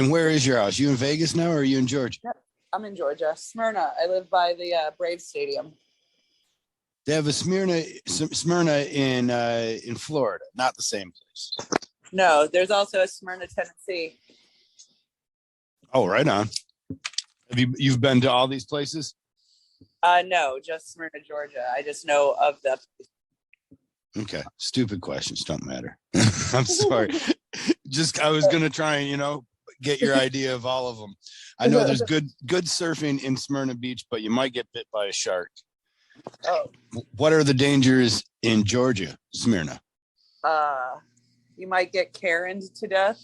And where is your house? You in Vegas now, or are you in Georgia? Yep. I'm in Georgia, Smyrna. I live by the Braves Stadium. They have a Smyrna in Florida, not the same place. No, there's also a Smyrna, Tennessee. Oh, right on. You've been to all these places? No, just Smyrna, Georgia. I just know of the. Okay, stupid questions don't matter. I'm sorry. I was gonna try and get your idea of all of them. I know there's good surfing in Smyrna Beach, but you might get bit by a shark. Oh. What are the dangers in Georgia, Smyrna? You might get Karen'd to death.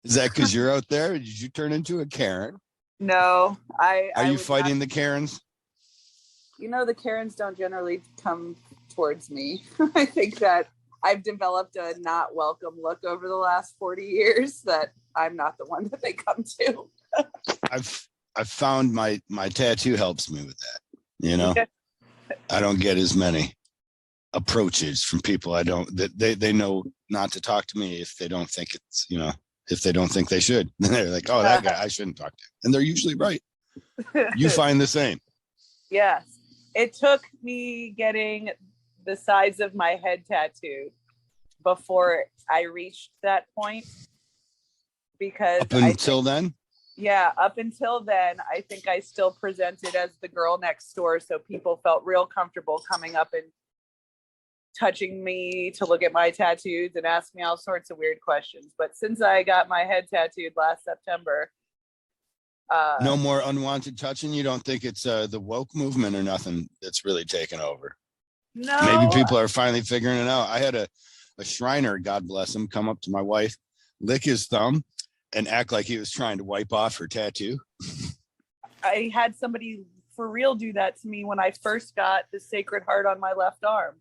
Is that because you're out there? Did you turn into a Karen? No, Are you fighting the Karens? The Karens don't generally come towards me. I think that I've developed a not welcome look over the last 40 years that I'm not the one that they come to. I've found my tattoo helps me with that. I don't get as many approaches from people they know not to talk to me if they don't think it's, if they don't think they should. They're like, oh, that guy, I shouldn't talk to him. And they're usually right. You find the same. Yes. It took me getting the sides of my head tattooed before I reached that point. Because up until then, I think I still presented as the girl next door. So people felt real comfortable coming up and touching me to look at my tattoos and ask me all sorts of weird questions. But since I got my head tattooed last September, no more unwanted touching. You don't think it's the woke movement or nothing that's really taken over? No. Maybe people are finally figuring it out. I had a Shriner, God bless him, come up to my wife, lick his thumb, and act like he was trying to wipe off her tattoo. I had somebody for real do that to me when I first got the Sacred Heart on my left arm.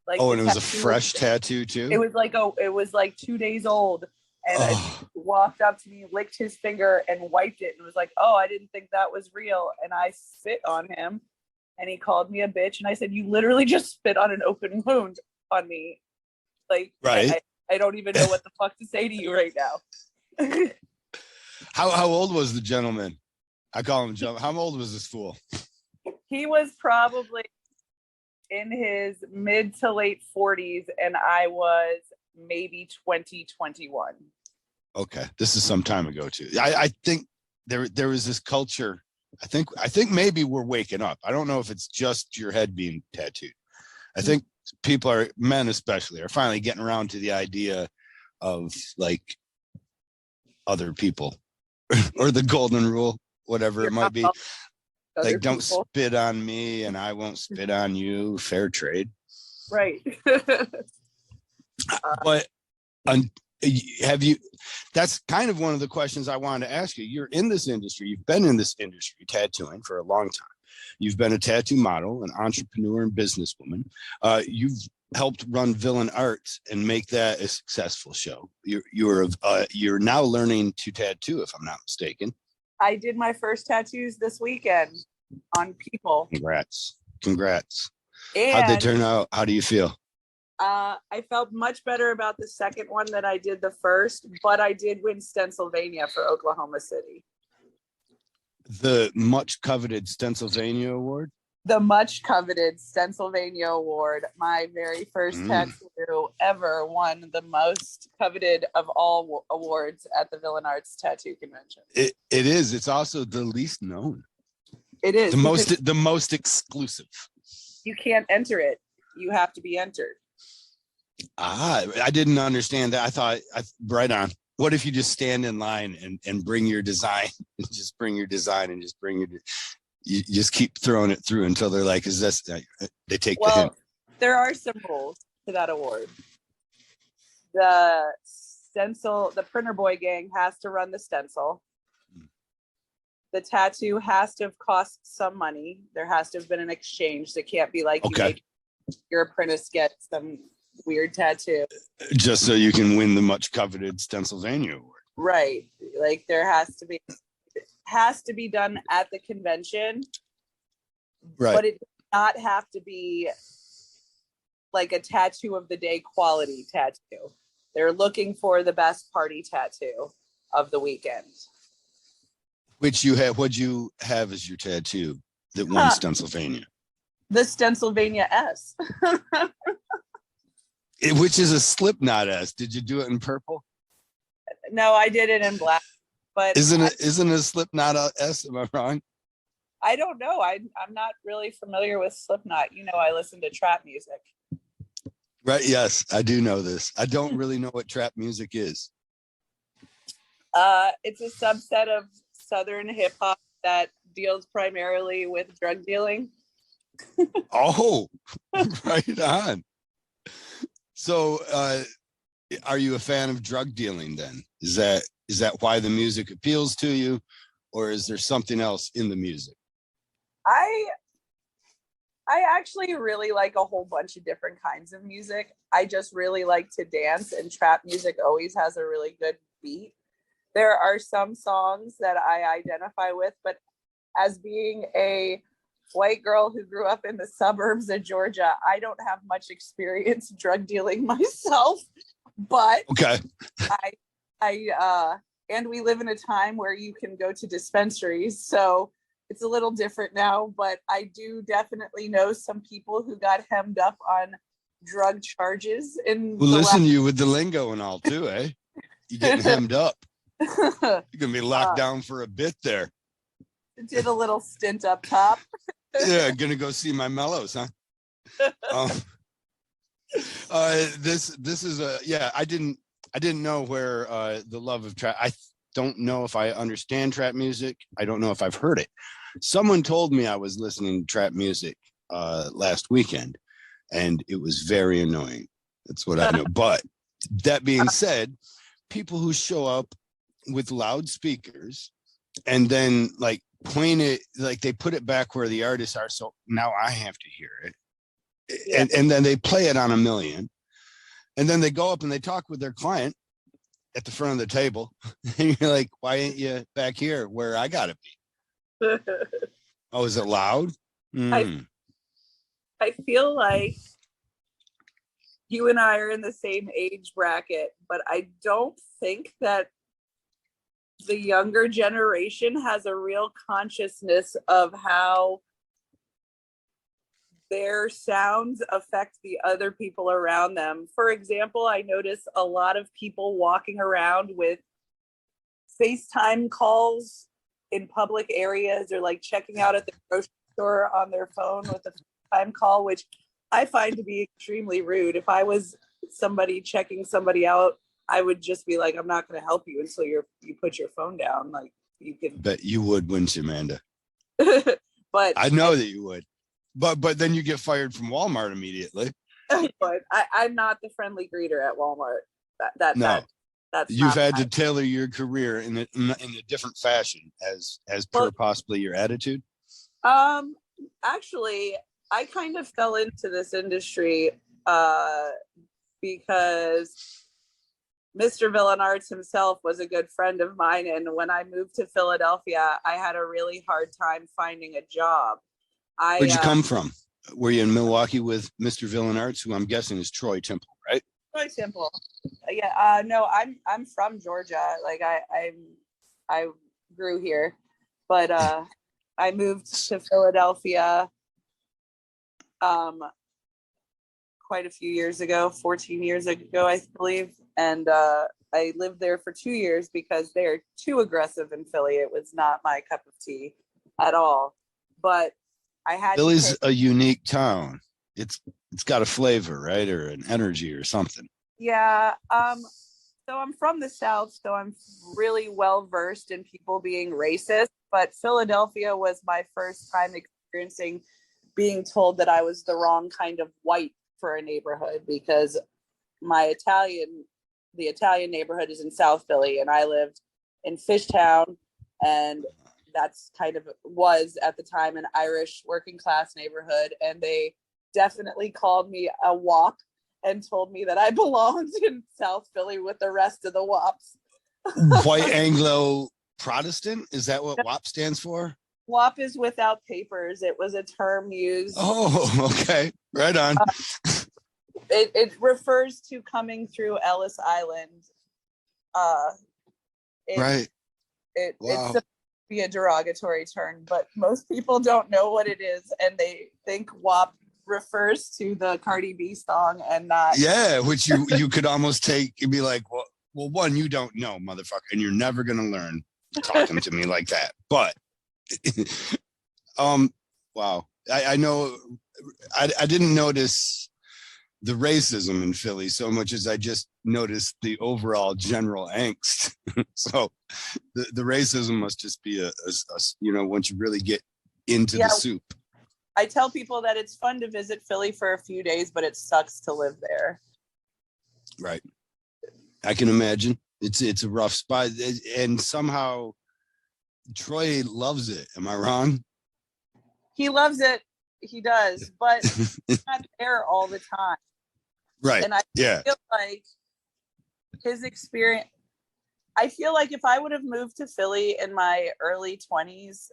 And it was a fresh tattoo too? It was like 2 days old. And I walked up to me, licked his finger and wiped it and was like, oh, I didn't think that was real. And I spit on him and he called me a bitch. And I said, you literally just spit on an open wound on me. Like, right. I don't even know what the fuck to say to you right now. How old was the gentleman? I call him gentleman. How old was this fool? He was probably in his mid to late 40s and I was maybe 21. Okay, this is some time ago too. I think there was this culture. I think maybe we're waking up. I don't know if it's just your head being tattooed. I think men especially, are finally getting around to the idea of like other people or the golden rule, whatever it might be. Like, don't spit on me and I won't spit on you. Fair trade. Right. But that's kind of one of the questions I wanted to ask you. You're in this industry. You've been in this industry, tattooing, for a long time. You've been a tattoo model, an entrepreneur and businesswoman. You've helped run Villain Arts and make that a successful show. You're now learning to tattoo, if I'm not mistaken. I did my first tattoos this weekend on people. Congrats. And how'd they turn out? How do you feel? I felt much better about the second one than I did the first, but I did win Stencilvania for Oklahoma City. The much coveted Stencilvania Award? The much coveted Stencilvania Award. My very first tattoo ever won the most coveted of all awards at the Villain Arts Tattoo Convention. It is. It's also the least known. It is. The most exclusive. You can't enter it. You have to be entered. I didn't understand that. I thought, right on. What if you just stand in line and bring your design and just bring your design and just bring you just keep throwing it through until they're like, is this, they take the hint. There are some rules to that award. The stencil, the printer boy gang has to run the stencil. The tattoo has to have cost some money. There has to have been an exchange. It can't be like you make your apprentice get some weird tattoo just so you can win the much coveted Stencilvania Award. Right. Like there has to be done at the convention. Right. But it does not have to be like a tattoo of the day quality tattoo. They're looking for the best party tattoo of the weekend. Which you have, what'd you have as your tattoo that won Stencilvania? The Stencilvania S. Which is a Slipknot S. Did you do it in purple? No, I did it in black. But isn't a Slipknot S? Am I wrong? I don't know. I'm not really familiar with Slipknot. You know, I listen to trap music. Right. Yes, I do know this. I don't really know what trap music is. It's a subset of Southern hip hop that deals primarily with drug dealing. Oh, right on. So, are you a fan of drug dealing then? Is that why the music appeals to you, or is there something else in the music? I actually really like a whole bunch of different kinds of music. I just really like to dance, and trap music always has a really good beat. There are some songs that I identify with, but as being a white girl who grew up in the suburbs of Georgia, I don't have much experience drug dealing myself. But okay, and we live in a time where you can go to dispensaries, so it's a little different now. But I do definitely know some people who got hemmed up on drug charges. Well, listen to you with the lingo and all too, eh? You getting hemmed up. You're gonna be locked down for a bit there. Did a little stint up top. Yeah, gonna go see my mellows, huh? This is I didn't know where the love of trap. I don't know if I understand trap music. I don't know if I've heard it. Someone told me I was listening to trap music last weekend, and it was very annoying. That's what I know. But that being said, people who show up with loudspeakers and then like point it, like they put it back where the artists are, so now I have to hear it. Yeah. And then they play it on a million, and then they go up and they talk with their client at the front of the table, and you're like, why ain't you back here where I gotta be? Oh, is it loud? I feel like you and I are in the same age bracket, but I don't think that the younger generation has a real consciousness of how their sounds affect the other people around them. For example, I notice a lot of people walking around with FaceTime calls in public areas, or like checking out at the grocery store on their phone with a FaceTime call, which I find to be extremely rude. If I was somebody checking somebody out, I would just be like, I'm not going to help you until you put your phone down. Like, you can. Bet you would, wouldn't you, Amanda? But I know that you would. But then you get fired from Walmart immediately. But I'm not the friendly greeter at Walmart. That's you've had to tailor your career in a different fashion as per possibly your attitude. Actually, I kind of fell into this industry because Mr. Villanarts himself was a good friend of mine, and when I moved to Philadelphia, I had a really hard time finding a job. Where'd you come from? Were you in Milwaukee with Mr. Villanarts, who I'm guessing is Troy Temple, right? Troy Temple. Yeah. No, I'm from Georgia. Like I grew here, but I moved to Philadelphia quite a few years ago, 14 years ago, I believe. And I lived there for 2 years because they're too aggressive in Philly. It was not my cup of tea at all. But I had Philly's a unique town. It's got a flavor, right? Or an energy or something. Yeah. So I'm from the South, so I'm really well versed in people being racist. But Philadelphia was my first time experiencing being told that I was the wrong kind of white for a neighborhood, because the Italian neighborhood is in South Philly, and I lived in Fishtown, and that's kind of was at the time an Irish working class neighborhood, and they definitely called me a WAP and told me that I belonged in South Philly with the rest of the WAPs. White Anglo Protestant? Is that what WAP stands for? WAP is without papers. It was a term used. Oh, okay. Right on. It refers to coming through Ellis Island. Right. It's Wow. supposed to be a derogatory term, but most people don't know what it is, and they think WAP refers to the Cardi B song and not. Yeah, which you could almost take and be like, well, one, you don't know, motherfucker, and you're never gonna learn talking to me like that. But wow. I know I didn't notice the racism in Philly so much as I just noticed the overall general angst. So the racism must just be a once you really get into the soup. I tell people that it's fun to visit Philly for a few days, but it sucks to live there. Right. I can imagine. It's a rough spot, and somehow Troy loves it. Am I wrong? He loves it. He does, but he's not there all the time. Right. And I feel like his experience, I feel like if I would have moved to Philly in my early 20s,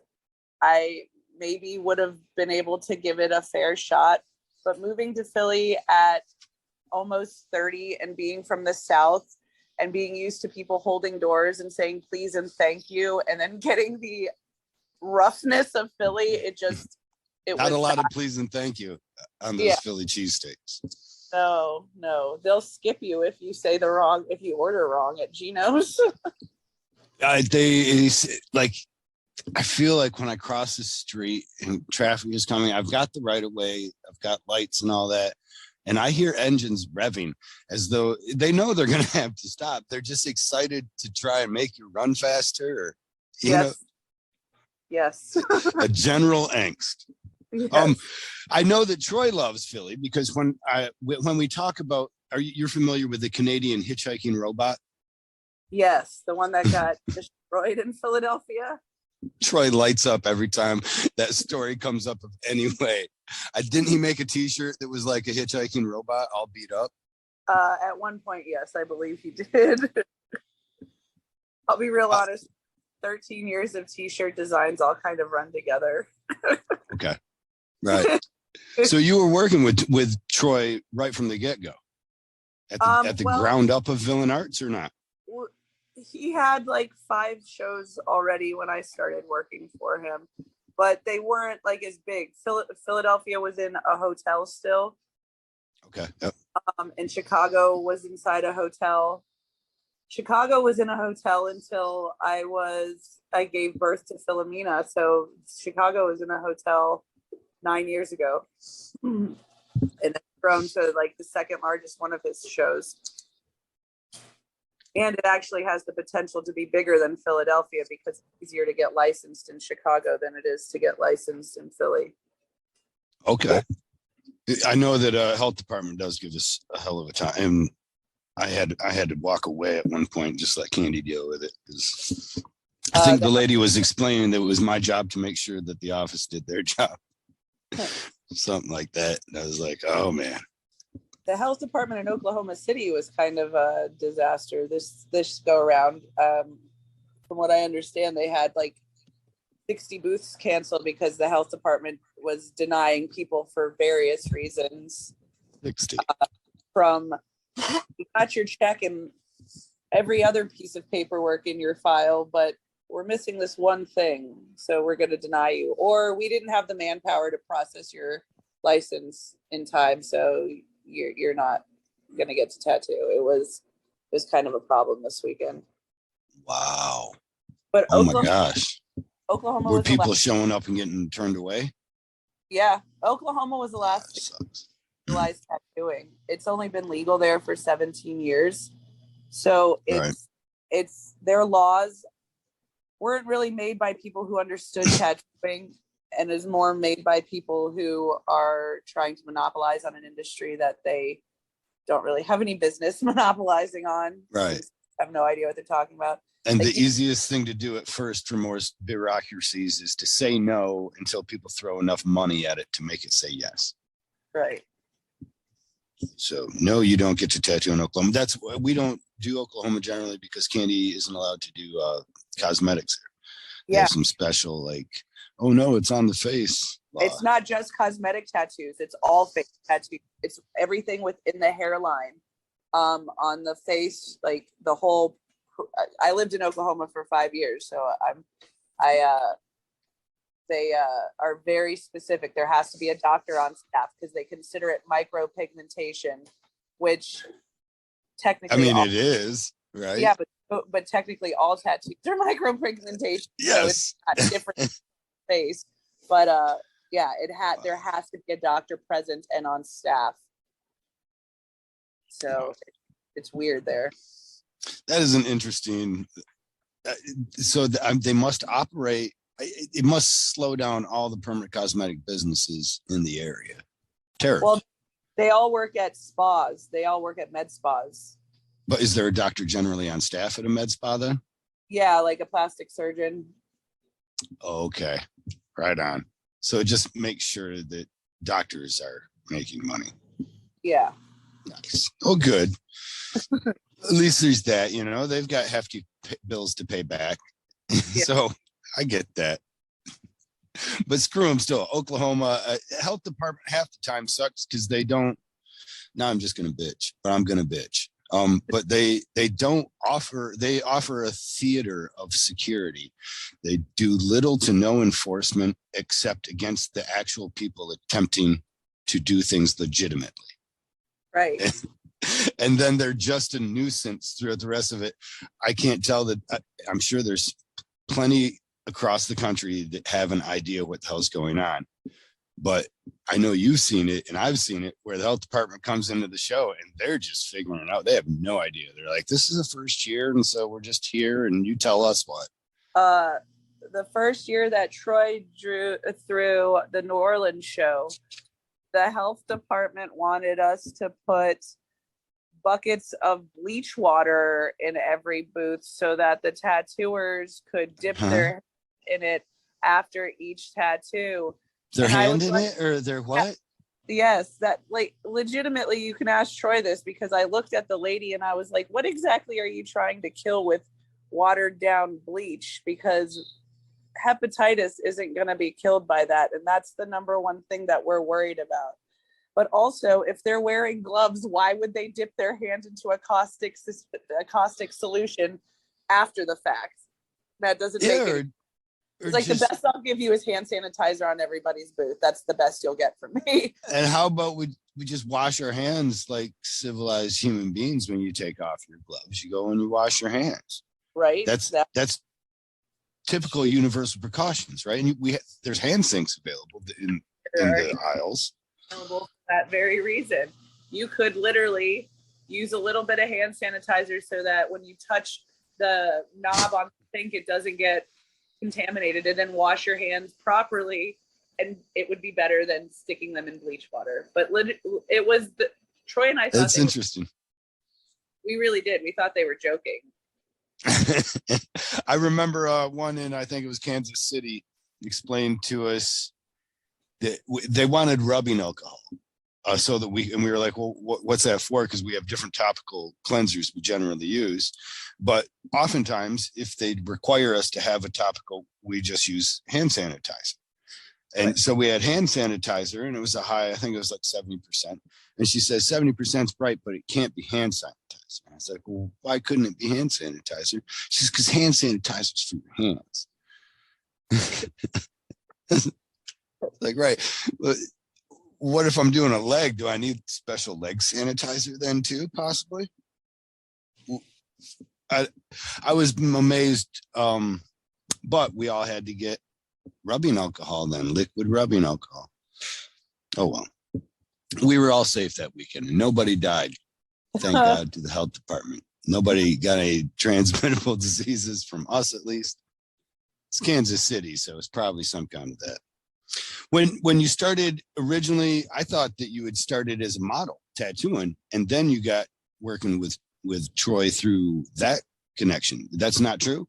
I maybe would have been able to give it a fair shot. But moving to Philly at almost 30 and being from the South and being used to people holding doors and saying please and thank you, and then getting the roughness of Philly, it not a lot of please and thank you on those Philly cheesesteaks. No, they'll skip you if you order wrong at Gino's. I feel like when I cross the street and traffic is coming, I've got the right of way, I've got lights and all that, and I hear engines revving as though they know they're going to have to stop. They're just excited to try and make you run faster, or Yes. A general angst. Yes. I know that Troy loves Philly because when we talk about, you're familiar with the Canadian hitchhiking robot? Yes, the one that got destroyed in Philadelphia. Troy lights up every time that story comes up anyway. Didn't he make a t-shirt that was like a hitchhiking robot all beat up? At one point, yes, I believe he did. I'll be real honest. 13 years of t-shirt designs all kind of run together. Okay. Right. So you were working with Troy right from the get-go at the ground up of Villain Arts, or not? He had like 5 shows already when I started working for him, but they weren't like as big. Philadelphia was in a hotel still. Okay. Yep. And Chicago was inside a hotel. Chicago was in a hotel until I gave birth to Philomena. So Chicago was in a hotel 9 years ago, and it's grown to like the second largest one of his shows. And it actually has the potential to be bigger than Philadelphia because it's easier to get licensed in Chicago than it is to get licensed in Philly. Okay. I know that health department does give us a hell of a time. And I had to walk away at one point and just let Candy deal with it. I think the lady was explaining that it was my job to make sure that the office did their job. Something like that. And I was like, oh man. The health department in Oklahoma City was kind of a disaster this go around. From what I understand, they had like 60 booths canceled because the health department was denying people for various reasons. 60. From you got your check and every other piece of paperwork in your file, but we're missing this one thing, so we're going to deny you. Or we didn't have the manpower to process your license in time, so you're not going to get to tattoo. It was kind of a problem this weekend. Wow. But my gosh. Oklahoma were people showing up and getting turned away? Yeah, Oklahoma was the last to legalize tattooing. It's only been legal there for 17 years. So it's their laws weren't really made by people who understood tattooing, and is more made by people who are trying to monopolize on an industry that they don't really have any business monopolizing on. Right. I have no idea what they're talking about. And the easiest thing to do at first for most bureaucracies is to say no until people throw enough money at it to make it say yes. Right. So no, you don't get to tattoo in Oklahoma. We don't do Oklahoma generally because Candy isn't allowed to do cosmetics there. They have some special oh no, it's on the face. It's not just cosmetic tattoos. It's all face tattoos. It's everything within the hairline, on the face, like the whole. I lived in Oklahoma for 5 years, so they are very specific. There has to be a doctor on staff because they consider it micropigmentation, which technically, it is, right? Yeah, but technically all tattoos are micropigmentation. Yes. So it's not different face, but yeah, there has to be a doctor present and on staff. So it's weird there. That is an interesting. So they must operate. It must slow down all the permanent cosmetic businesses in the area. Terrible. Well, they all work at spas. They all work at med spas. But is there a doctor generally on staff at a med spa then? Yeah, like a plastic surgeon. Okay, right on. So just make sure that doctors are making money. Yeah. Nice. Oh, good. At least there's that, they've got hefty bills to pay back. Yeah. So I get that. But screw them still. Oklahoma health department half the time sucks because they don't. Now I'm just going to bitch, but I'm going to bitch. But they offer a theater of security. They do little to no enforcement except against the actual people attempting to do things legitimately. Right. And then they're just a nuisance throughout the rest of it. I can't tell that. I'm sure there's plenty across the country that have an idea what the hell's going on. But I know you've seen it and I've seen it where the health department comes into the show and they're just figuring it out. They have no idea. They're like, this is the first year. And so we're just here and you tell us what. The first year that Troy drew through the New Orleans show, the health department wanted us to put buckets of bleach water in every booth so that the tattooers could dip their hand in it after each tattoo. Their hand in it or their what? Yes, that legitimately you can ask Troy this because I looked at the lady and I was like, what exactly are you trying to kill with watered down bleach? Because hepatitis isn't going to be killed by that. And that's the number one thing that we're worried about. But also, if they're wearing gloves, why would they dip their hand into a caustic solution after the fact? That doesn't make it. It's like the best I'll give you is hand sanitizer on everybody's booth. That's the best you'll get from me. And how about we just wash our hands like civilized human beings when you take off your gloves? You go and you wash your hands. Right. That's typical universal precautions, right? And there's hand sinks available in the aisles. For that very reason. You could literally use a little bit of hand sanitizer so that when you touch the knob on the sink, it doesn't get contaminated, and then wash your hands properly, and it would be better than sticking them in bleach water. But it was Troy and I thought that's interesting. We really did. We thought they were joking. I remember one in, I think it was Kansas City, explained to us that they wanted rubbing alcohol. So that we were like, well, what's that for? Because we have different topical cleansers we generally use. But oftentimes, if they require us to have a topical, we just use hand sanitizer. And so we had hand sanitizer, and it was a high, I think it was like 70%. And she says 70% is right, but it can't be hand sanitizer. And I was like, well, why couldn't it be hand sanitizer? She says, because hand sanitizer is for your hands. Like, right. But what if I'm doing a leg? Do I need special leg sanitizer then too, possibly? I was amazed, but we all had to get rubbing alcohol then, liquid rubbing alcohol. Oh, well. We were all safe that weekend, and nobody died. Thank God to the health department. Nobody got any transmittable diseases from us, at least. It's Kansas City, so it's probably some kind of that. When you started originally, I thought that you had started as a model tattooing, and then you got working with Troy through that connection. That's not true?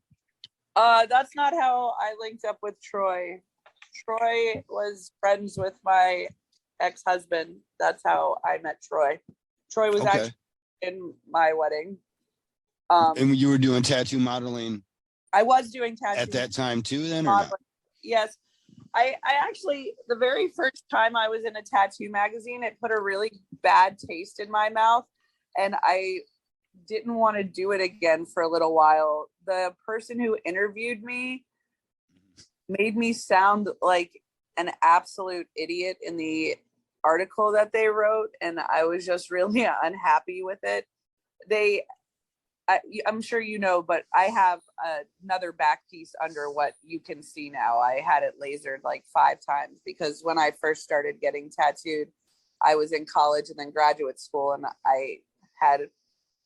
That's not how I linked up with Troy. Troy was friends with my ex-husband. That's how I met Troy. Troy was actually in my wedding. And you were doing tattoo modeling? I was doing tattoo at that time too, then, or modeling. not? Yes. I actually, the very first time I was in a tattoo magazine, it put a really bad taste in my mouth, and I didn't want to do it again for a little while. The person who interviewed me made me sound like an absolute idiot in the article that they wrote, and I was just really unhappy with it. I'm sure you know, but I have another back piece under what you can see now. I had it lasered like 5 times because when I first started getting tattooed, I was in college and then graduate school, and I had,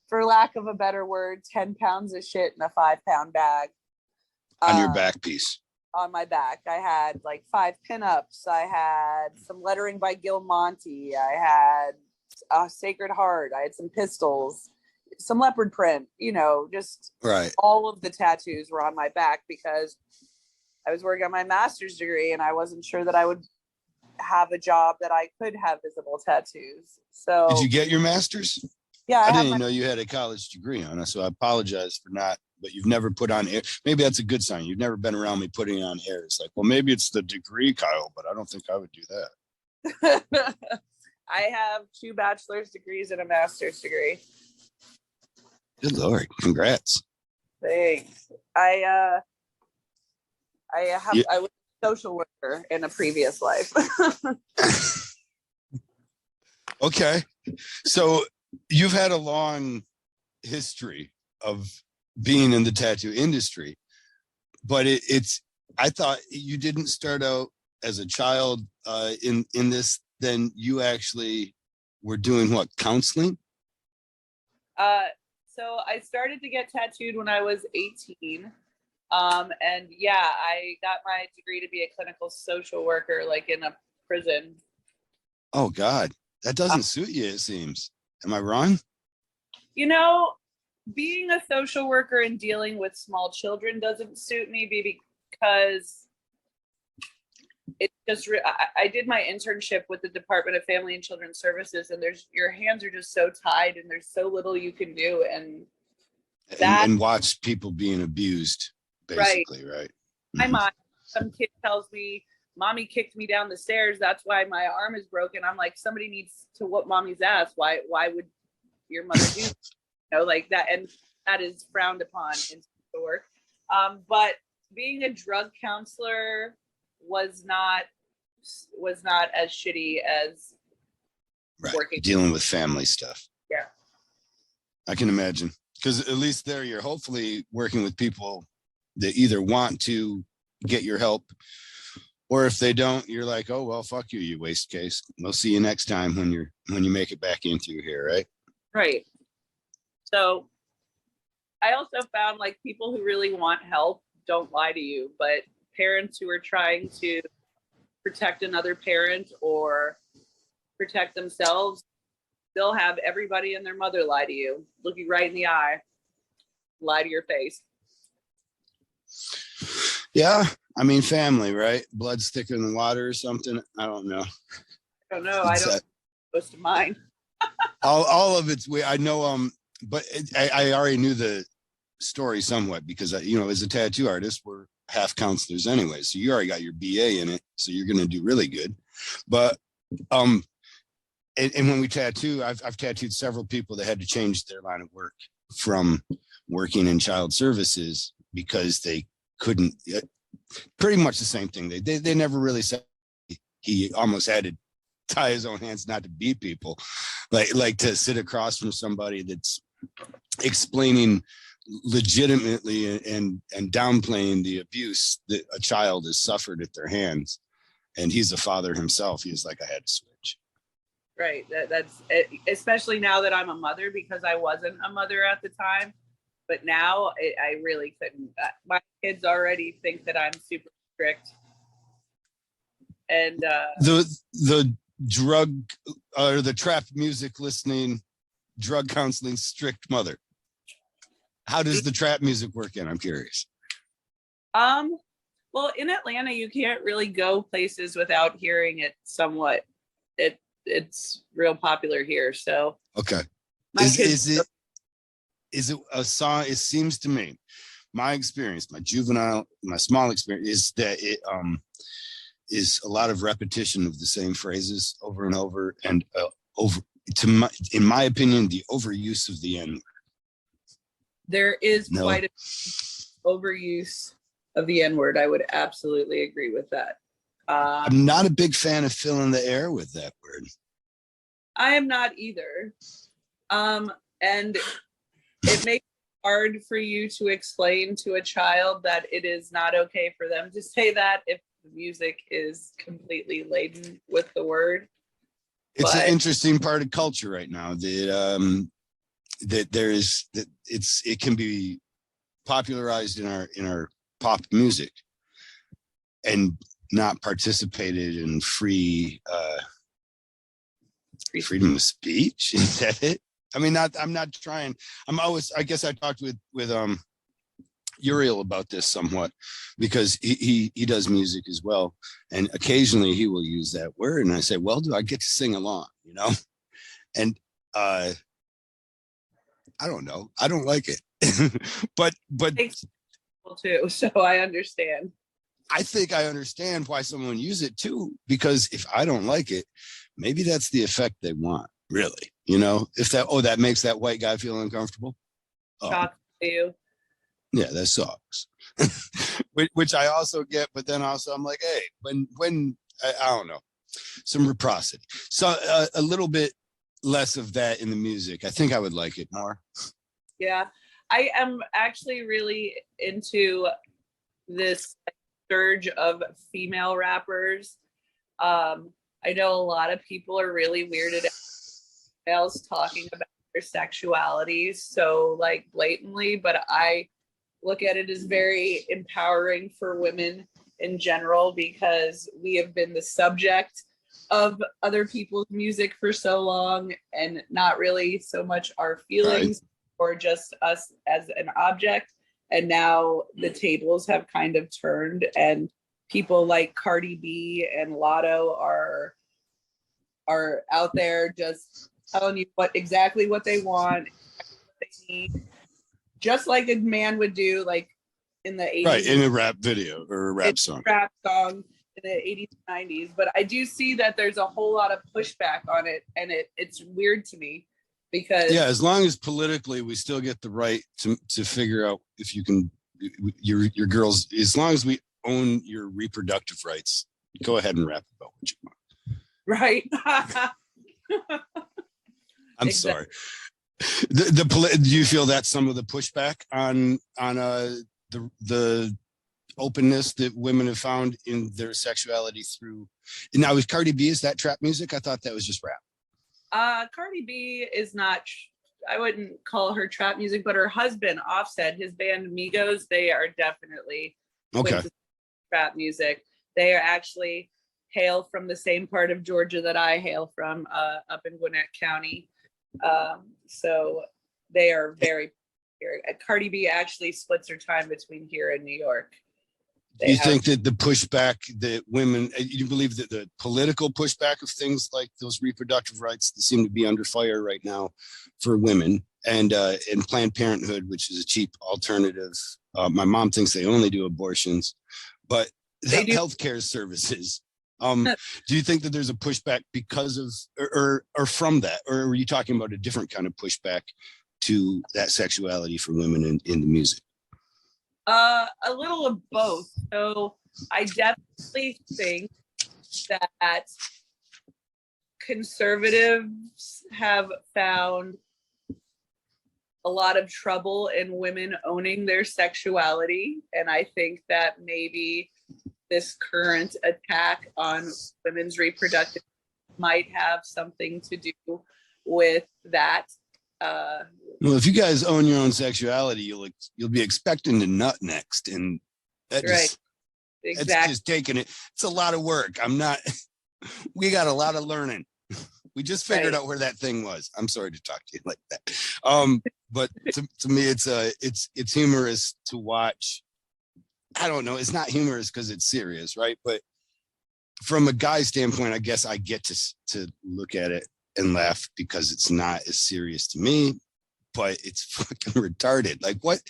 for lack of a better word, 10 pounds of shit in a 5-pound bag. On your back piece. On my back. I had like 5 pinups. I had some lettering by Gil Monty. I had a Sacred Heart. I had some pistols, some leopard print, just right. All of the tattoos were on my back because I was working on my master's degree and I wasn't sure that I would have a job that I could have visible tattoos. So did you get your master's? Yeah. I didn't even know you had a college degree on it, so I apologize for not, but you've never put on air. Maybe that's a good sign. You've never been around me putting on air. It's like, well, maybe it's the degree, Kyle, but I don't think I would do that. I have 2 bachelor's degrees and a master's degree. Good Lord. Congrats. Thanks. I was a social worker in a previous life. Okay. So you've had a long history of being in the tattoo industry, but I thought you didn't start out as a child in this, then you actually were doing what, counseling? So I started to get tattooed when I was 18. And yeah, I got my degree to be a clinical social worker, like in a prison. Oh God, that doesn't suit you, it seems. Am I wrong? Being a social worker and dealing with small children doesn't suit me because it's just, I did my internship with the Department of Family and Children's Services, and your hands are just so tied and there's so little you can do. And watch people being abused, basically, right? My mom, some kid tells me, Mommy kicked me down the stairs. That's why my arm is broken. I'm like, somebody needs to whoop Mommy's ass. Why would your mother do like that? And that is frowned upon in social work. But being a drug counselor was not as shitty as working, dealing with family stuff. Yeah, I can imagine, because at least there you're hopefully working with people that either want to get your help, or if they don't, you're like, oh well, fuck you, you waste case. We'll see you next time when you make it back into here, right? Right. So I also found like people who really want help don't lie to you, but parents who are trying to protect another parent or protect themselves, they'll have everybody and their mother lie to you, look you right in the eye, lie to your face. Yeah, I mean, family, right? Blood's thicker than water or something. I don't know. I don't know. I don't know most of mine. all of it's weird. I know, but I already knew the story somewhat because as a tattoo artist, we're half counselors anyway, so you already got your BA in it, so you're going to do really good. But and when we tattoo, I've tattooed several people that had to change their line of work from working in child services because they couldn't. Pretty much the same thing. They never really said he almost had to tie his own hands not to beat people, like to sit across from somebody that's explaining legitimately and downplaying the abuse that a child has suffered at their hands, and he's a father himself. He's like, I had to switch. Right. That's it, especially now that I'm a mother, because I wasn't a mother at the time, but now I really couldn't. My kids already think that I'm super strict, and the drug or the trap music listening, drug counseling strict mother. How does the trap music work in? I'm curious. Well, in Atlanta, you can't really go places without hearing it somewhat. It's real popular here. So okay. Is it a song? It seems to me, my experience, my small experience, is that is a lot of repetition of the same phrases over and over, and in my opinion, the overuse of the N. There is No. quite an overuse of the N word. I would absolutely agree with that. I'm not a big fan of filling the air with that word. I am not either. And it makes it hard for you to explain to a child that it is not okay for them to say that if the music is completely laden with the word. It's an interesting part of culture right now that it can be popularized in our pop music and not participated in freedom of speech. Is that it? I mean, I'm not trying. I guess I talked with Uriel about this somewhat, because he does music as well, and occasionally he will use that word, and I say, well, do I get to sing along, and I don't know, I don't like it. but too, so I understand. I think I understand why someone use it too, because if I don't like it, maybe that's the effect they want, really. If that makes that white guy feel uncomfortable. Shock to you. Yeah, that sucks. which I also get, but then also I'm like, hey, when I don't know, some reciprocity. So a little bit less of that in the music. I think I would like it more. Yeah, I am actually really into this surge of female rappers. I know a lot of people are really weirded out males talking about their sexuality so like blatantly, but I look at it as very empowering for women in general, because we have been the subject of other people's music for so long and not really so much our feelings, right, or just us as an object. And now the tables have kind of turned, and people like Cardi B and Lotto are out there just telling you exactly what they want, what they need, just like a man would do, like in the 80s. Right, in a rap video or a rap song. Rap song in the 80s and 90s. But I do see that there's a whole lot of pushback on it, and it's weird to me, because yeah, as long as politically we still get the right to figure out if you can, your girls, as long as we own your reproductive rights, go ahead and rap about what you want. Right. I'm sorry. Do you feel that some of the pushback on the openness that women have found in their sexuality through? Now, is Cardi B, is that trap music? I thought that was just rap. Cardi B is not. I wouldn't call her trap music, but her husband Offset, his band Migos, they are definitely okay. Trap music. They are actually hail from the same part of Georgia that I hail from, up in Gwinnett County. So they are very here. Cardi B actually splits her time between here and New York. Do you think that the pushback that women, you believe that the political pushback of things like those reproductive rights that seem to be under fire right now for women, and Planned Parenthood, which is a cheap alternative? My mom thinks they only do abortions, but healthcare services. Do you think that there's a pushback because of or from that, or were you talking about a different kind of pushback to that sexuality for women in the music? A little of both. So I definitely think that conservatives have found a lot of trouble in women owning their sexuality, and I think that maybe this current attack on women's reproductive might have something to do with that. Well, if you guys own your own sexuality, you'll be expecting to nut next, and that right, exactly. It's just taking it. It's a lot of work. We got a lot of learning. We just figured out where that thing was. I'm sorry to talk to you like that. But to me, it's humorous to watch. I don't know. It's not humorous because it's serious, right? But from a guy's standpoint, I guess I get to look at it and laugh because it's not as serious to me, but it's fucking retarded. Like what?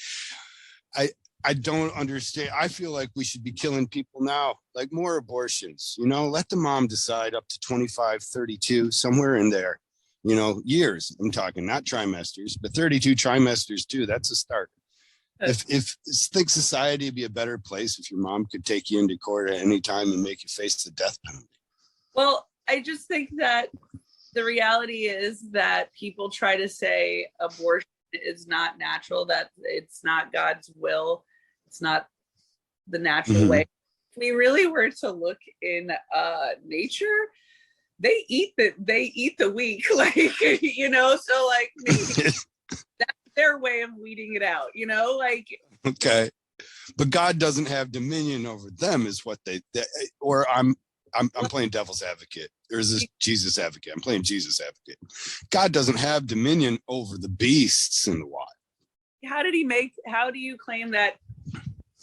I don't understand. I feel like we should be killing people now, like more abortions, you know, let the mom decide up to 25, 32, somewhere in there, you know, years. I'm talking not trimesters, but 32 trimesters too. That's a start. If think society would be a better place if your mom could take you into court at any time and make you face the death penalty. Well, I just think that the reality is that people try to say abortion is not natural, that it's not God's will, it's not the natural way. If we really were to look in nature, they eat the weak, like, you know, so like maybe that's their way of weeding it out, you know, like. Okay, but God doesn't have dominion over them, is what they or I'm playing devil's advocate, or is this Jesus advocate? I'm playing Jesus advocate. God doesn't have dominion over the beasts in the wild. How do you claim that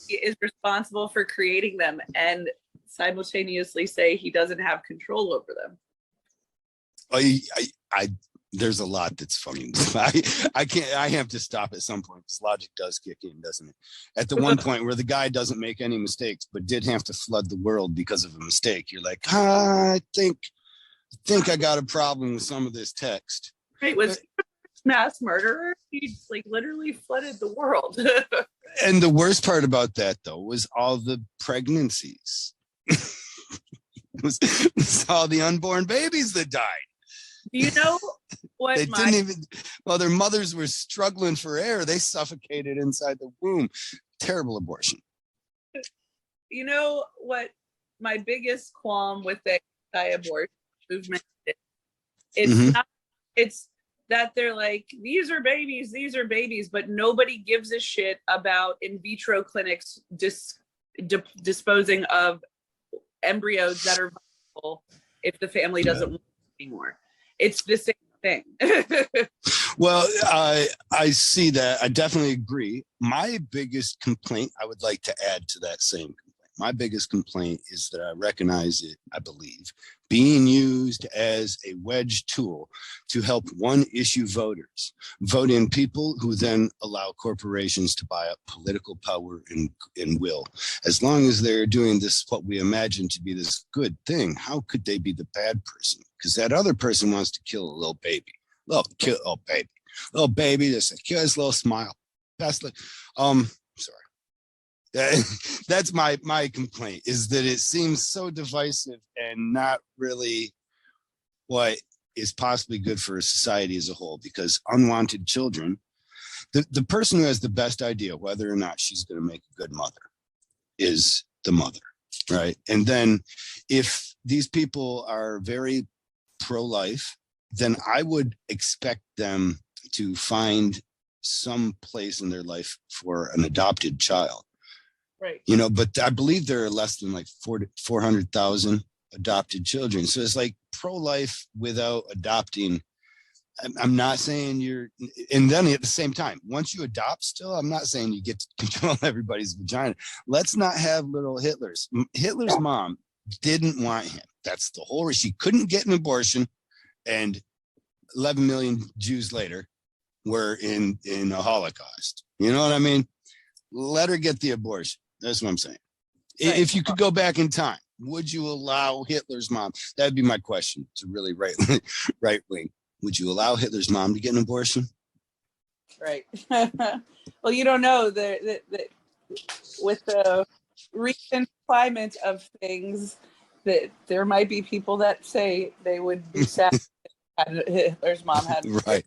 he is responsible for creating them and simultaneously say he doesn't have control over them? I there's a lot that's funny. I have to stop at some point because logic does kick in, doesn't it? At the one point where the guy doesn't make any mistakes, but did have to flood the world because of a mistake, you're like, I think I got a problem with some of this text. Right, was mass murderer. He like literally flooded the world. And the worst part about that, though, was all the pregnancies. it was all the unborn babies that died. Do you know what? They didn't even, well, their mothers were struggling for air. They suffocated inside the womb. Terrible abortion. You know what my biggest qualm with the anti-abortion movement is? It's not, it's that they're like, these are babies, but nobody gives a shit about in vitro clinics disposing of embryos that are viable if the family doesn't want it anymore. It's the same thing. Well, I see that. I definitely agree. My biggest complaint, I would like to add to that same complaint. My biggest complaint is that I recognize it, I believe, being used as a wedge tool to help one issue voters vote in people who then allow corporations to buy up political power and will. As long as they're doing this, what we imagine to be this good thing, how could they be the bad person? Because that other person wants to kill a little baby. Little baby, just a cute little smile. That's like, sorry. That's my complaint, is that it seems so divisive and not really what is possibly good for a society as a whole, because unwanted children, the person who has the best idea whether or not she's going to make a good mother is the mother, right? And then if these people are very pro-life, then I would expect them to find some place in their life for an adopted child. Right. You know, but I believe there are less than like 400,000 adopted children. So it's like pro-life without adopting. I'm not saying you're, and then at the same time, once you adopt still, I'm not saying you get to control everybody's vagina. Let's not have little Hitlers. Hitler's mom didn't want him. That's the whole reason. She couldn't get an abortion, and 11 million Jews later were in a Holocaust. You know what I mean? Let her get the abortion. That's what I'm saying. Right. If you could go back in time, would you allow Hitler's mom? That'd be my question. It's a really right wing. Would you allow Hitler's mom to get an abortion? Right. Well, you don't know that with the recent climate of things, that there might be people that say they would be sad if Hitler's mom had. Right.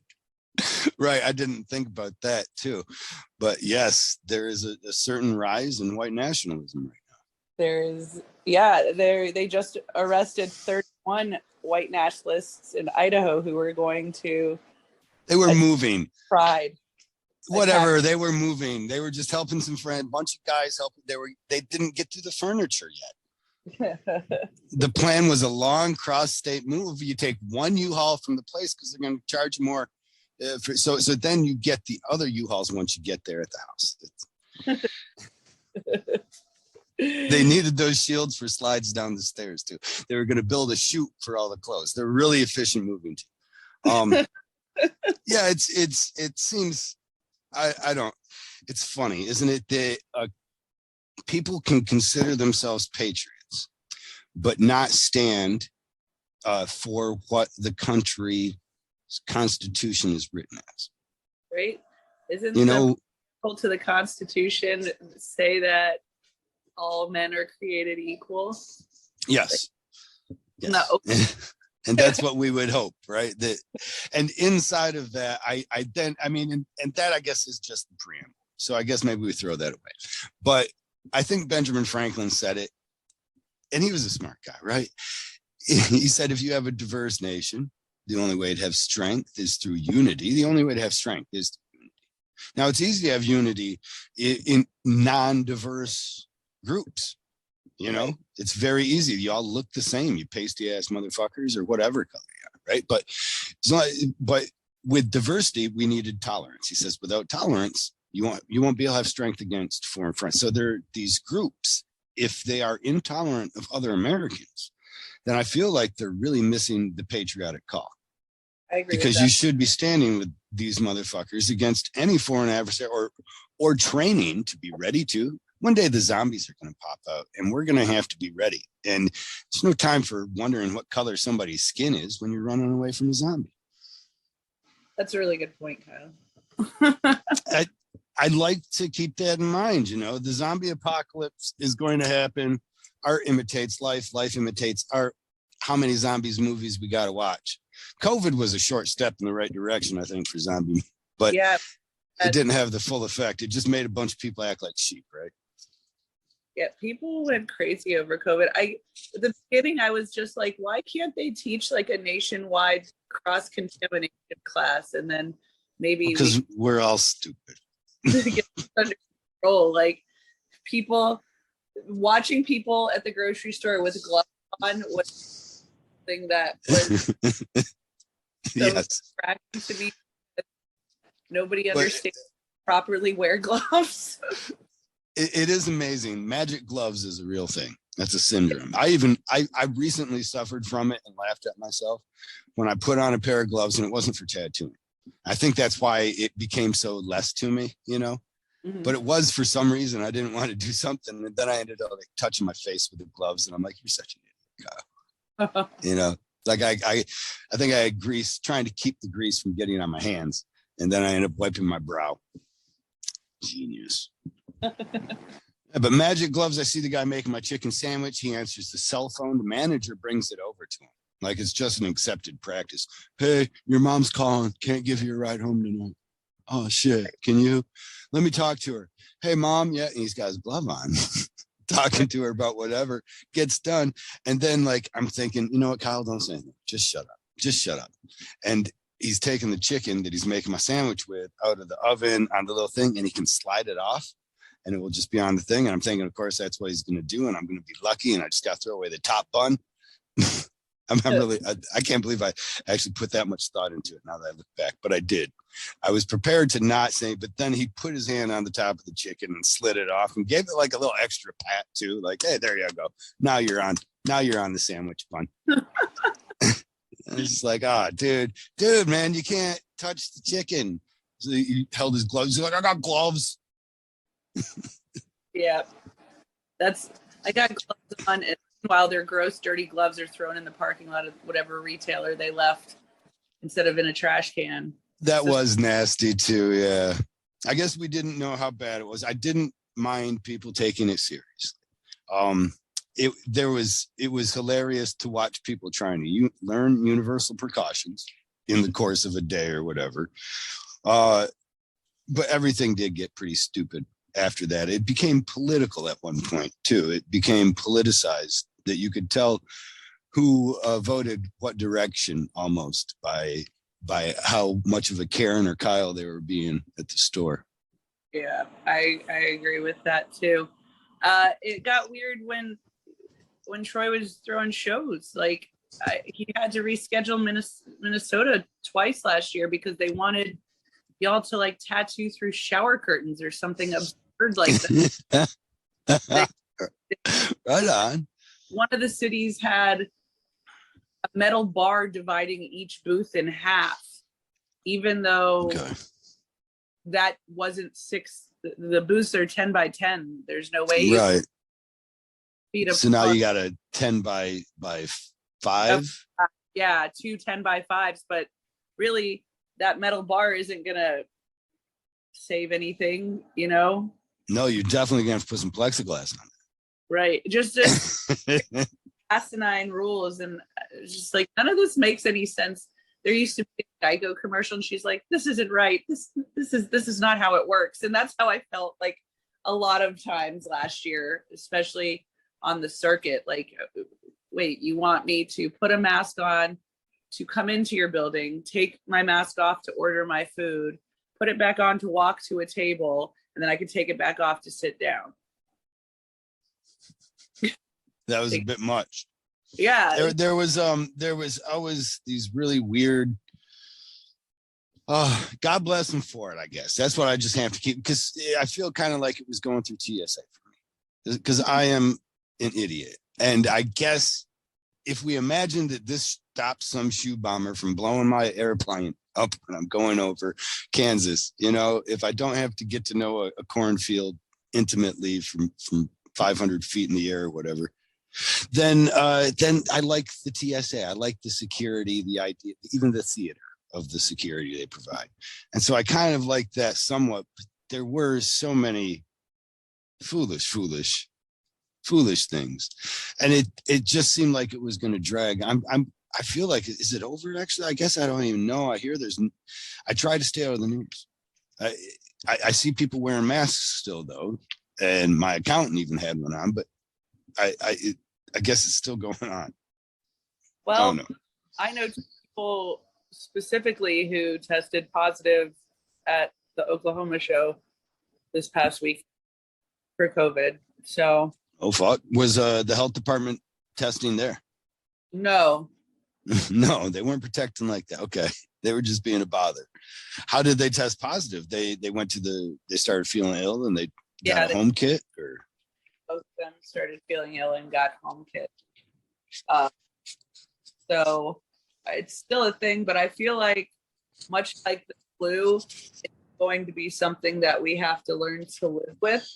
Right. I didn't think about that too. But yes, there is a certain rise in white nationalism right now. There is, yeah, they just arrested 31 white nationalists in Idaho who were going to. They were moving. Pride. Whatever, they were moving. They were just helping some friends, bunch of guys helping. They didn't get to the furniture yet. The plan was a long cross-state move. You take one U-Haul from the place because they're going to charge more. So then you get the other U-Hauls once you get there at the house. They needed those shields for slides down the stairs too. They were going to build a chute for all the clothes. They're really efficient moving team. Yeah, it seems I don't. It's funny, isn't it, that people can consider themselves patriots, but not stand for what the country's constitution is written as. Right? Isn't You the know, article to the Constitution say that all men are created equal? yes. No. And that's what we would hope, right? That, and inside of that, I mean, and that I guess is just the preamble. So I guess maybe we throw that away. But I think Benjamin Franklin said it, and he was a smart guy, right? He said, if you have a diverse nation, the only way to have strength is through unity. The only way to have strength is through unity. Now, it's easy to have unity in non-diverse groups. You know, it's very easy. You all look the same. You pasty ass motherfuckers or whatever color you are, right? But but with diversity, we needed tolerance. He says, without tolerance, you won't be able to have strength against foreign friends. So there are these groups, if they are intolerant of other Americans, then I feel like they're really missing the patriotic call. I agree. Because you should be standing with these motherfuckers against any foreign adversary, or training to be ready to. One day the zombies are going to pop out, and we're going to have to be ready. And there's no time for wondering what color somebody's skin is when you're running away from a zombie. That's a really good point, Kyle. I'd like to keep that in mind. You know, the zombie apocalypse is going to happen. Art imitates life. Life imitates art. How many zombies movies we got to watch? COVID was a short step in the right direction, I think, for zombie, but yeah, it didn't have the full effect. It just made a bunch of people act like sheep, right? Yeah, people went crazy over COVID. At the beginning, I was just like, why can't they teach like a nationwide cross-contamination class? And then maybe because we're all stupid. Get under control. Like watching people at the grocery store with gloves on was something that was yes. distracting to me. Nobody understands properly wear gloves. It is amazing. Magic gloves is a real thing. That's a syndrome. I recently suffered from it and laughed at myself when I put on a pair of gloves and it wasn't for tattooing. I think that's why it became so less to me, you know, but it was for some reason. I didn't want to do something. And then I ended up like touching my face with the gloves. And I'm like, you're such an idiot, Kyle. You know, like I think I had grease, trying to keep the grease from getting on my hands. And then I ended up wiping my brow. Genius. Yeah, but magic gloves, I see the guy making my chicken sandwich. He answers the cell phone. The manager brings it over to him. Like it's just an accepted practice. Hey, your mom's calling. Can't give you a ride home tonight. Oh, shit. Can you? Let me talk to her. Hey, mom. Yeah. And he's got his glove on. Talking to her about whatever. Gets done. And then like, I'm thinking, you know what, Kyle, don't say anything. Just shut up. Just shut up. And he's taking the chicken that he's making my sandwich with out of the oven on the little thing, and he can slide it off and it will just be on the thing. And I'm thinking, of course, that's what he's going to do. And I'm going to be lucky. And I just got to throw away the top bun. I can't believe I actually put that much thought into it now that I look back, but I did. I was prepared to not say, but then he put his hand on the top of the chicken and slid it off and gave it like a little extra pat too. Like, hey, there you go. Now you're on the sandwich bun. It's just like, dude, man, you can't touch the chicken. So he held his gloves. He's like, I got gloves. Yeah, I got gloves on, and while their gross, dirty gloves are thrown in the parking lot of whatever retailer they left instead of in a trash can. That was nasty too. Yeah, I guess we didn't know how bad it was. I didn't mind people taking it seriously. It was hilarious to watch people trying to learn universal precautions in the course of a day or whatever. But everything did get pretty stupid after that. It became political at one point too. It became politicized that you could tell who voted what direction almost by how much of a Karen or Kyle they were being at the store. Yeah, I agree with that too. It got weird when Troy was throwing shows. Like he had to reschedule Minnesota twice last year because they wanted y'all to like tattoo through shower curtains or something absurd like that. Right on. One of the cities had a metal bar dividing each booth in half, even though that wasn't six. The booths are 10 by 10. There's no way you Right. feed a So now you got a 10 by 5. Yeah, 2 10 by 5s, but really that metal bar isn't gonna save anything, you know? No, you're definitely gonna have to put some plexiglass on Right. Just it. asinine rules, and just like none of this makes any sense. There used to be a Geico commercial, and she's like, "This isn't right. This is not how it works." And that's how I felt like a lot of times last year, especially on the circuit. Like, wait, you want me to put a mask on to come into your building, take my mask off to order my food, put it back on to walk to a table, and then I can take it back off to sit down. That was a bit much. Yeah. There was always these really weird. God bless them for it, I guess. That's what I just have to keep, because I feel kind of like it was going through TSA for me, because I am an idiot. And I guess if we imagine that this stops some shoe bomber from blowing my airplane up when I'm going over Kansas, if I don't have to get to know a cornfield intimately from 500 feet in the air or whatever, then I like the TSA. I like the security, the idea, even the theater of the security they provide. And so I kind of like that somewhat, but there were so many foolish things. And it just seemed like it was going to drag. I feel like, is it over actually? I guess I don't even know. I hear I try to stay out of the news. I see people wearing masks still though. And my accountant even had one on, but I guess it's still going on. Well, I know people specifically who tested positive at the Oklahoma show this past week for COVID. So. Oh, fuck. Was the health department testing there? No. No, they weren't protecting like that. Okay. They were just being a bother. How did they test positive? They went they started feeling ill and they got a home kit, or? Both of them started feeling ill and got home kit. So it's still a thing, but I feel like much like the flu, it's going to be something that we have to learn to live with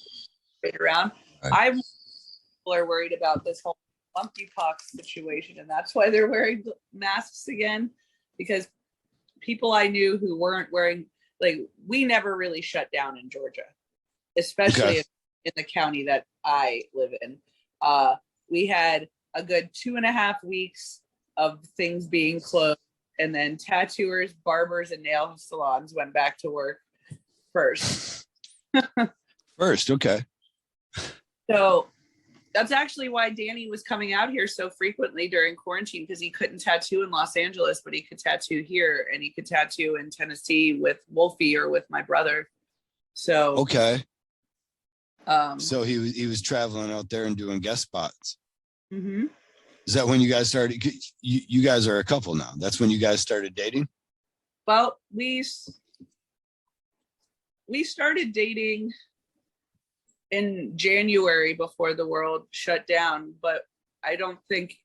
right around. Right. People are worried about this whole monkeypox situation, and that's why they're wearing masks again, because people I knew who weren't wearing, like, we never really shut down in Georgia, especially in the county that I live in. We had a good 2.5 weeks of things being closed, and then tattooers, barbers, and nail salons went back to work first. Okay. So that's actually why Danny was coming out here so frequently during quarantine, because he couldn't tattoo in Los Angeles, but he could tattoo here, and he could tattoo in Tennessee with Wolfie or with my brother. So okay. So he was traveling out there and doing guest spots. Mm-hmm. Is that when you guys started? You guys are a couple now. That's when you guys started dating? Well, we started dating in January before the world shut down, but I don't think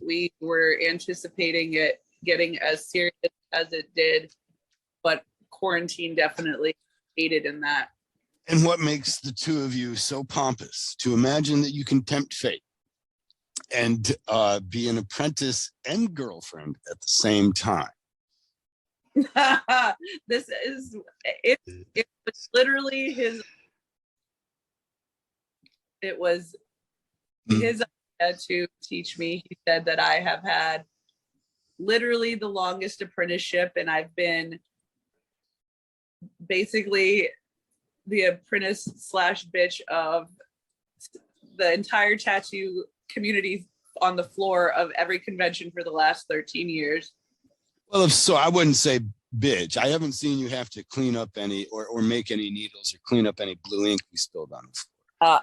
we were anticipating it getting as serious as it did, but quarantine definitely aided in that. And what makes the two of you so pompous to imagine that you can tempt fate and be an apprentice and girlfriend at the same time? This is it was literally his idea to teach me. He said that I have had literally the longest apprenticeship, and I've been basically the apprentice / bitch of the entire tattoo community on the floor of every convention for the last 13 years. Well, so I wouldn't say bitch. I haven't seen you have to clean up any or make any needles or clean up any blue ink we spilled on the floor.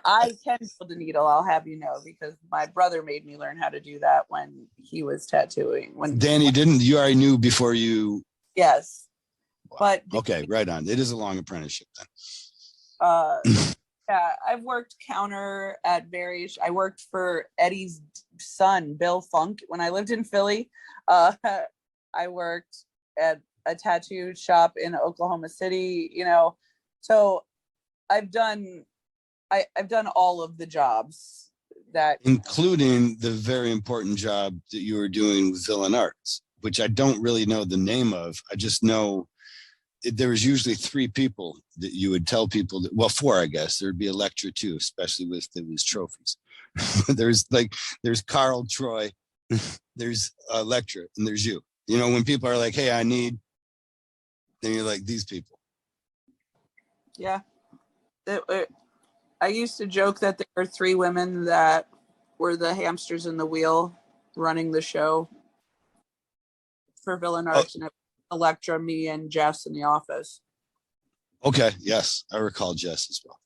I can build a needle, I'll have you know, because my brother made me learn how to do that when he was tattooing. Danny, didn't you already knew before you? Yes. Wow. But okay, right on. It is a long apprenticeship then. Yeah, I've worked counter at various. I worked for Eddie's son, Bill Funk, when I lived in Philly. I worked at a tattoo shop in Oklahoma City, you know. So I've done all of the jobs that, including the very important job that you were doing with Villain Arts, which I don't really know the name of. I just know there was usually 3 people that you would tell people that, well, 4, I guess. There'd be Electra too, especially with these trophies. there's Carl, Troy, there's Electra, and there's you. You know, when people are like, hey, I need, then you're like, these people. yeah. I used to joke that there were 3 women that were the hamsters in the wheel running the show for Villain Arts, and Electra, me, and Jess in the office. Okay, yes, I recall Jess as well.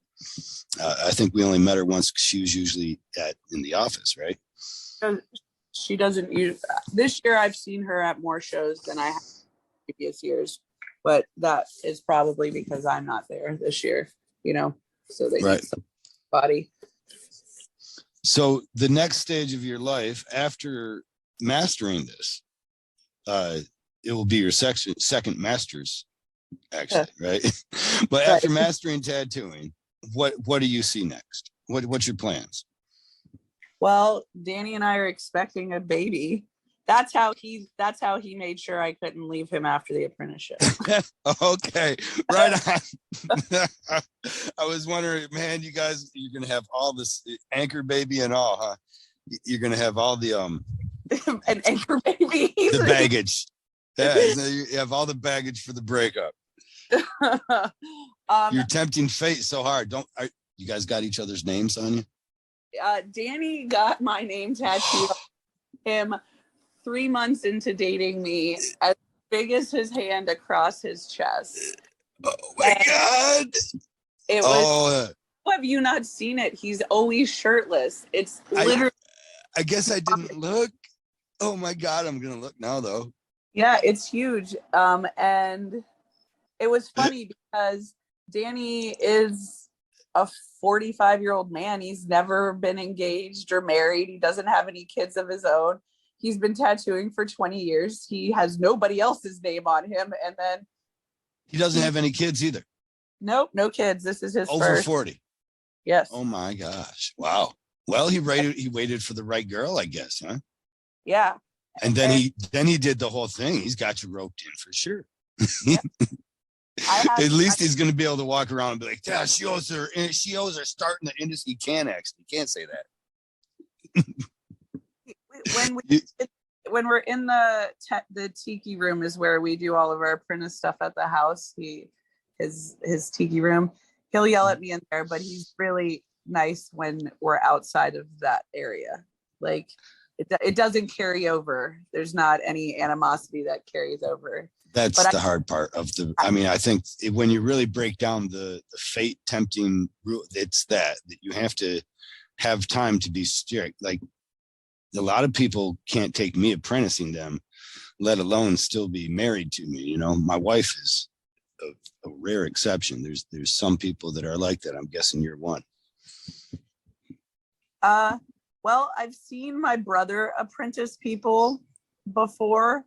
I think we only met her once because she was usually in the office, right? She doesn't use. This year, I've seen her at more shows than I have in previous years, but that is probably because I'm not there this year. You know, so they need somebody. So the next stage of your life after mastering this, it will be your second master's, actually, right? But after mastering tattooing, what do you see next? What's your plans? Well, Danny and I are expecting a baby. That's how he made sure I couldn't leave him after the apprenticeship. Okay, right on. I was wondering, man, you're gonna have all this anchor baby and all, huh? You're gonna have all the an anchor baby, the baggage. Yeah, you have all the baggage for the breakup. You're tempting fate so hard. You guys got each other's names on you? Danny got my name tattooed on him 3 months into dating me, as big as his hand across his chest. Oh my God. It was, have you not seen it? He's always shirtless. It's literally. I guess I didn't look. Oh my God, I'm going to look now though. Yeah, it's huge. And it was funny because Danny is a 45-year-old man. He's never been engaged or married. He doesn't have any kids of his own. He's been tattooing for 20 years. He has nobody else's name on him. And then he doesn't have any kids either. Nope, no kids. This is his over first. 40. Yes. Oh my gosh. Wow. Well, he waited for the right girl, I guess, huh? Yeah. And then he did the whole thing. He's got you roped in for sure. Yeah. At least he's going to be able to walk around and be like, yeah, she owes her starting the industry. He can't say that. When we're in the tiki room is where we do all of our apprentice stuff at the house. His tiki room. He'll yell at me in there, but he's really nice when we're outside of that area. Like it doesn't carry over. There's not any animosity that carries over. That's the hard part of I think when you really break down the fate tempting rule, it's that you have to have time to be strict. Like a lot of people can't take me apprenticing them, let alone still be married to me. You know, my wife is a rare exception. There's some people that are like that. I'm guessing you're one. Well, I've seen my brother apprentice people before,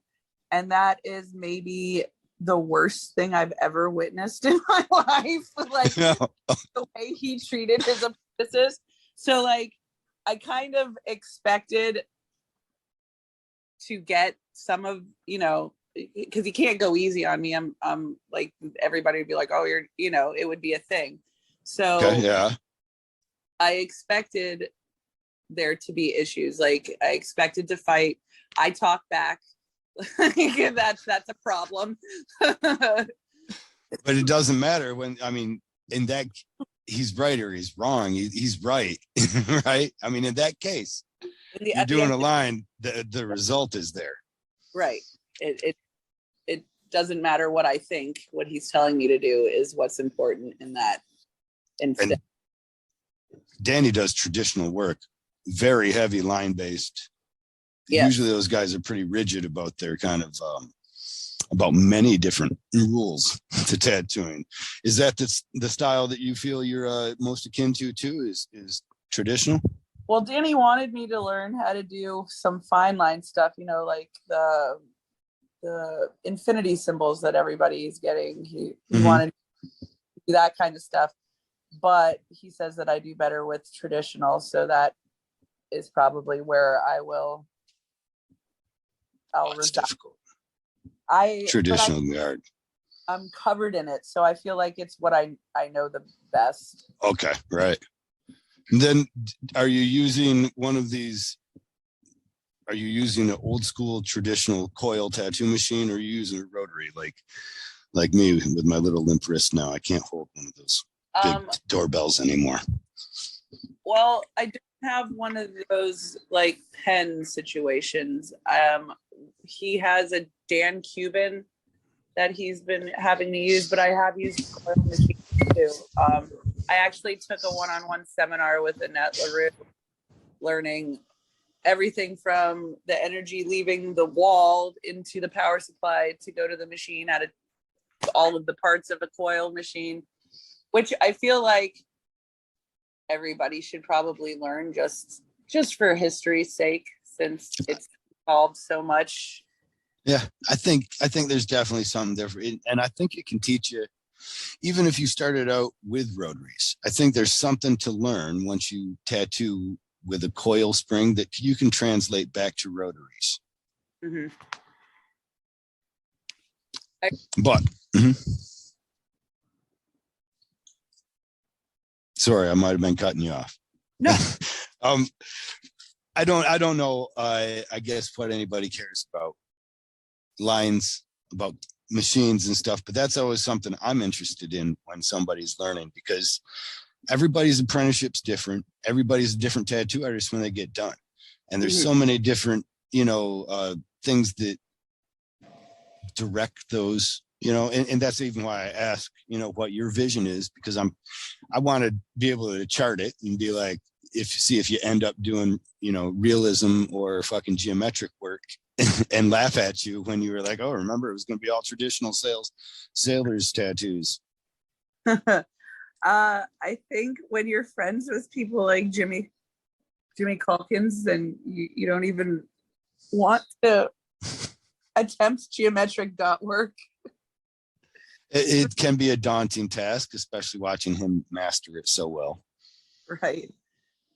and that is maybe the worst thing I've ever witnessed in my life. Like the way he treated his apprentices. So like I kind of expected to get some of, because he can't go easy on me. I'm like, everybody would be like, oh, it would be a thing. So yeah, I expected there to be issues. Like I expected to fight. I talk back. that's a problem. But it doesn't matter in that he's right or he's wrong. He's right. Right. I mean, in that case, you're doing a line, the result is there. Right. It doesn't matter what I think. What he's telling me to do is what's important in that instance. And Danny does traditional work, very heavy line based. Yes. Usually those guys are pretty rigid about their kind of about many different rules to tattooing. Is that the style that you feel you're most akin to too, is traditional? Well, Danny wanted me to learn how to do some fine line stuff, like the infinity symbols that everybody's getting. He Mhm. wanted to do that kind of stuff, but he says that I do better with traditional, so that is probably where I'll It's reside. difficult. But Traditional guard. I'm covered in it, so I feel like it's what I know the best. Okay, right. And then are you using one of these? Are you using an old school traditional coil tattoo machine, or are you using a rotary like me with my little limp wrist now? I can't hold one of those big doorbells anymore. Well, I don't have one of those like pen situations. He has a Dan Cuban that he's been having to use, but I have used coil machines too. I actually took a one-on-one seminar with Annette LaRue, learning everything from the energy leaving the wall into the power supply to go to the machine, out of all of the parts of a coil machine, which I feel like everybody should probably learn just for history's sake, since it's evolved so much. Yeah, I think there's definitely something different, and I think it can teach you, even if you started out with rotaries. I think there's something to learn once you tattoo with a coil spring that you can translate back to rotaries. Mm-hmm. But sorry, I might have been cutting you off. No. I don't know. I guess what anybody cares about lines, about machines and stuff, but that's always something I'm interested in when somebody's learning, because everybody's apprenticeship's different. Everybody's a different tattoo artist when they get done. And there's so many different, things that direct those, and that's even why I ask, what your vision is, because I want to be able to chart it and be like, if you end up doing, realism or fucking geometric work and laugh at you when you were like, oh, remember it was going to be all traditional sailors tattoos. I think when you're friends with people like Jimmy Calkins, then you don't even want to attempt geometric dot work. It can be a daunting task, especially watching him master it so well. Right.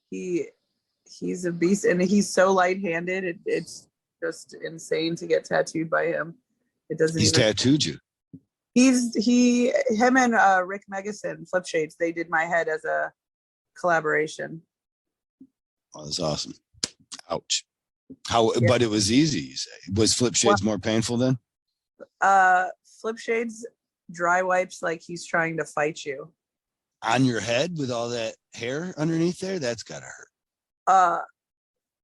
He's a beast, and he's so light-handed. It's just insane to get tattooed by him. It doesn't. He's tattooed you. Him and Rick Megason, Flip Shades, they did my head as a collaboration. Oh, that's awesome. Ouch. But it was easy, you say. Was Flip Shades more painful then? Flip Shades dry wipes like he's trying to fight you. On your head with all that hair underneath there? That's gotta hurt.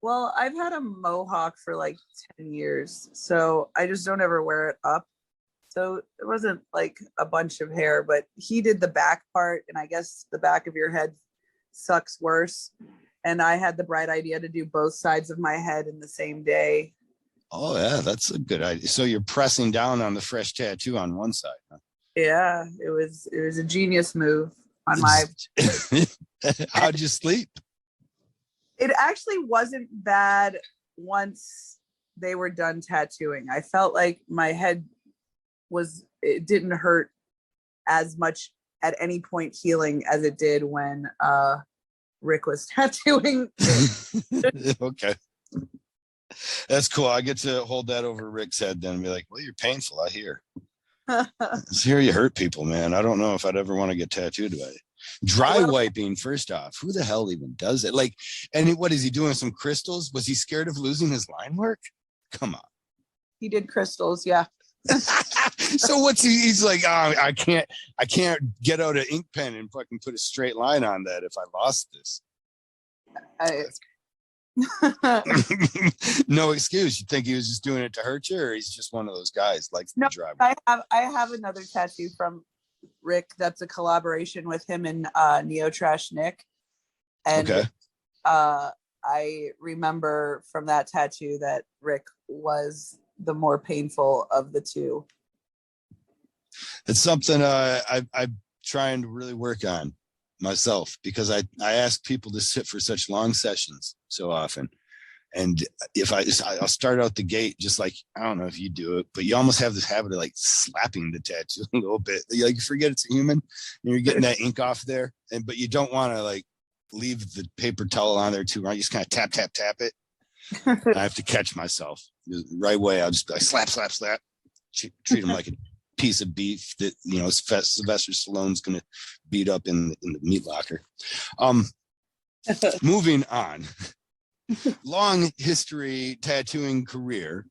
Well, I've had a mohawk for like 10 years, so I just don't ever wear it up. So it wasn't like a bunch of hair, but he did the back part, and I guess the back of your head sucks worse. And I had the bright idea to do both sides of my head in the same day. Oh yeah, that's a good idea. So you're pressing down on the fresh tattoo on one side, huh? Yeah, it was a genius move on my. How'd you sleep? It actually wasn't bad once they were done tattooing. I felt like my head it didn't hurt as much at any point healing as it did when Rick was tattooing. Okay. That's cool. I get to hold that over Rick's head then and be like, well, you're painful, I hear. I hear you hurt people, man. I don't know if I'd ever want to get tattooed by it. Dry wiping, first off, who the hell even does it? Like, and what is he doing? Some crystals? Was he scared of losing his line work? Come on. He did crystals, yeah. So what's he's like, oh, I can't get out an ink pen and fucking put a straight line on that if I lost this. No excuse. You think he was just doing it to hurt you, or he's just one of those guys like no, the driver? I have another tattoo from Rick that's a collaboration with him and Neo Trash Nick. And okay. I remember from that tattoo that Rick was the more painful of the two. It's something I'm trying to really work on myself, because I ask people to sit for such long sessions so often. And I'll start out the gate just like, I don't know if you do it, but you almost have this habit of like slapping the tattoo a little bit. You like, you forget it's a human and you're getting that ink off there. But you don't want to like leave the paper towel on there too long. You just kind of tap, tap, tap it. I have to catch myself the right way. I'll just be like, slap, slap, slap. Treat him like a piece of beef that, Sylvester Stallone's going to beat up in the meat locker. Moving on. Long history tattooing career.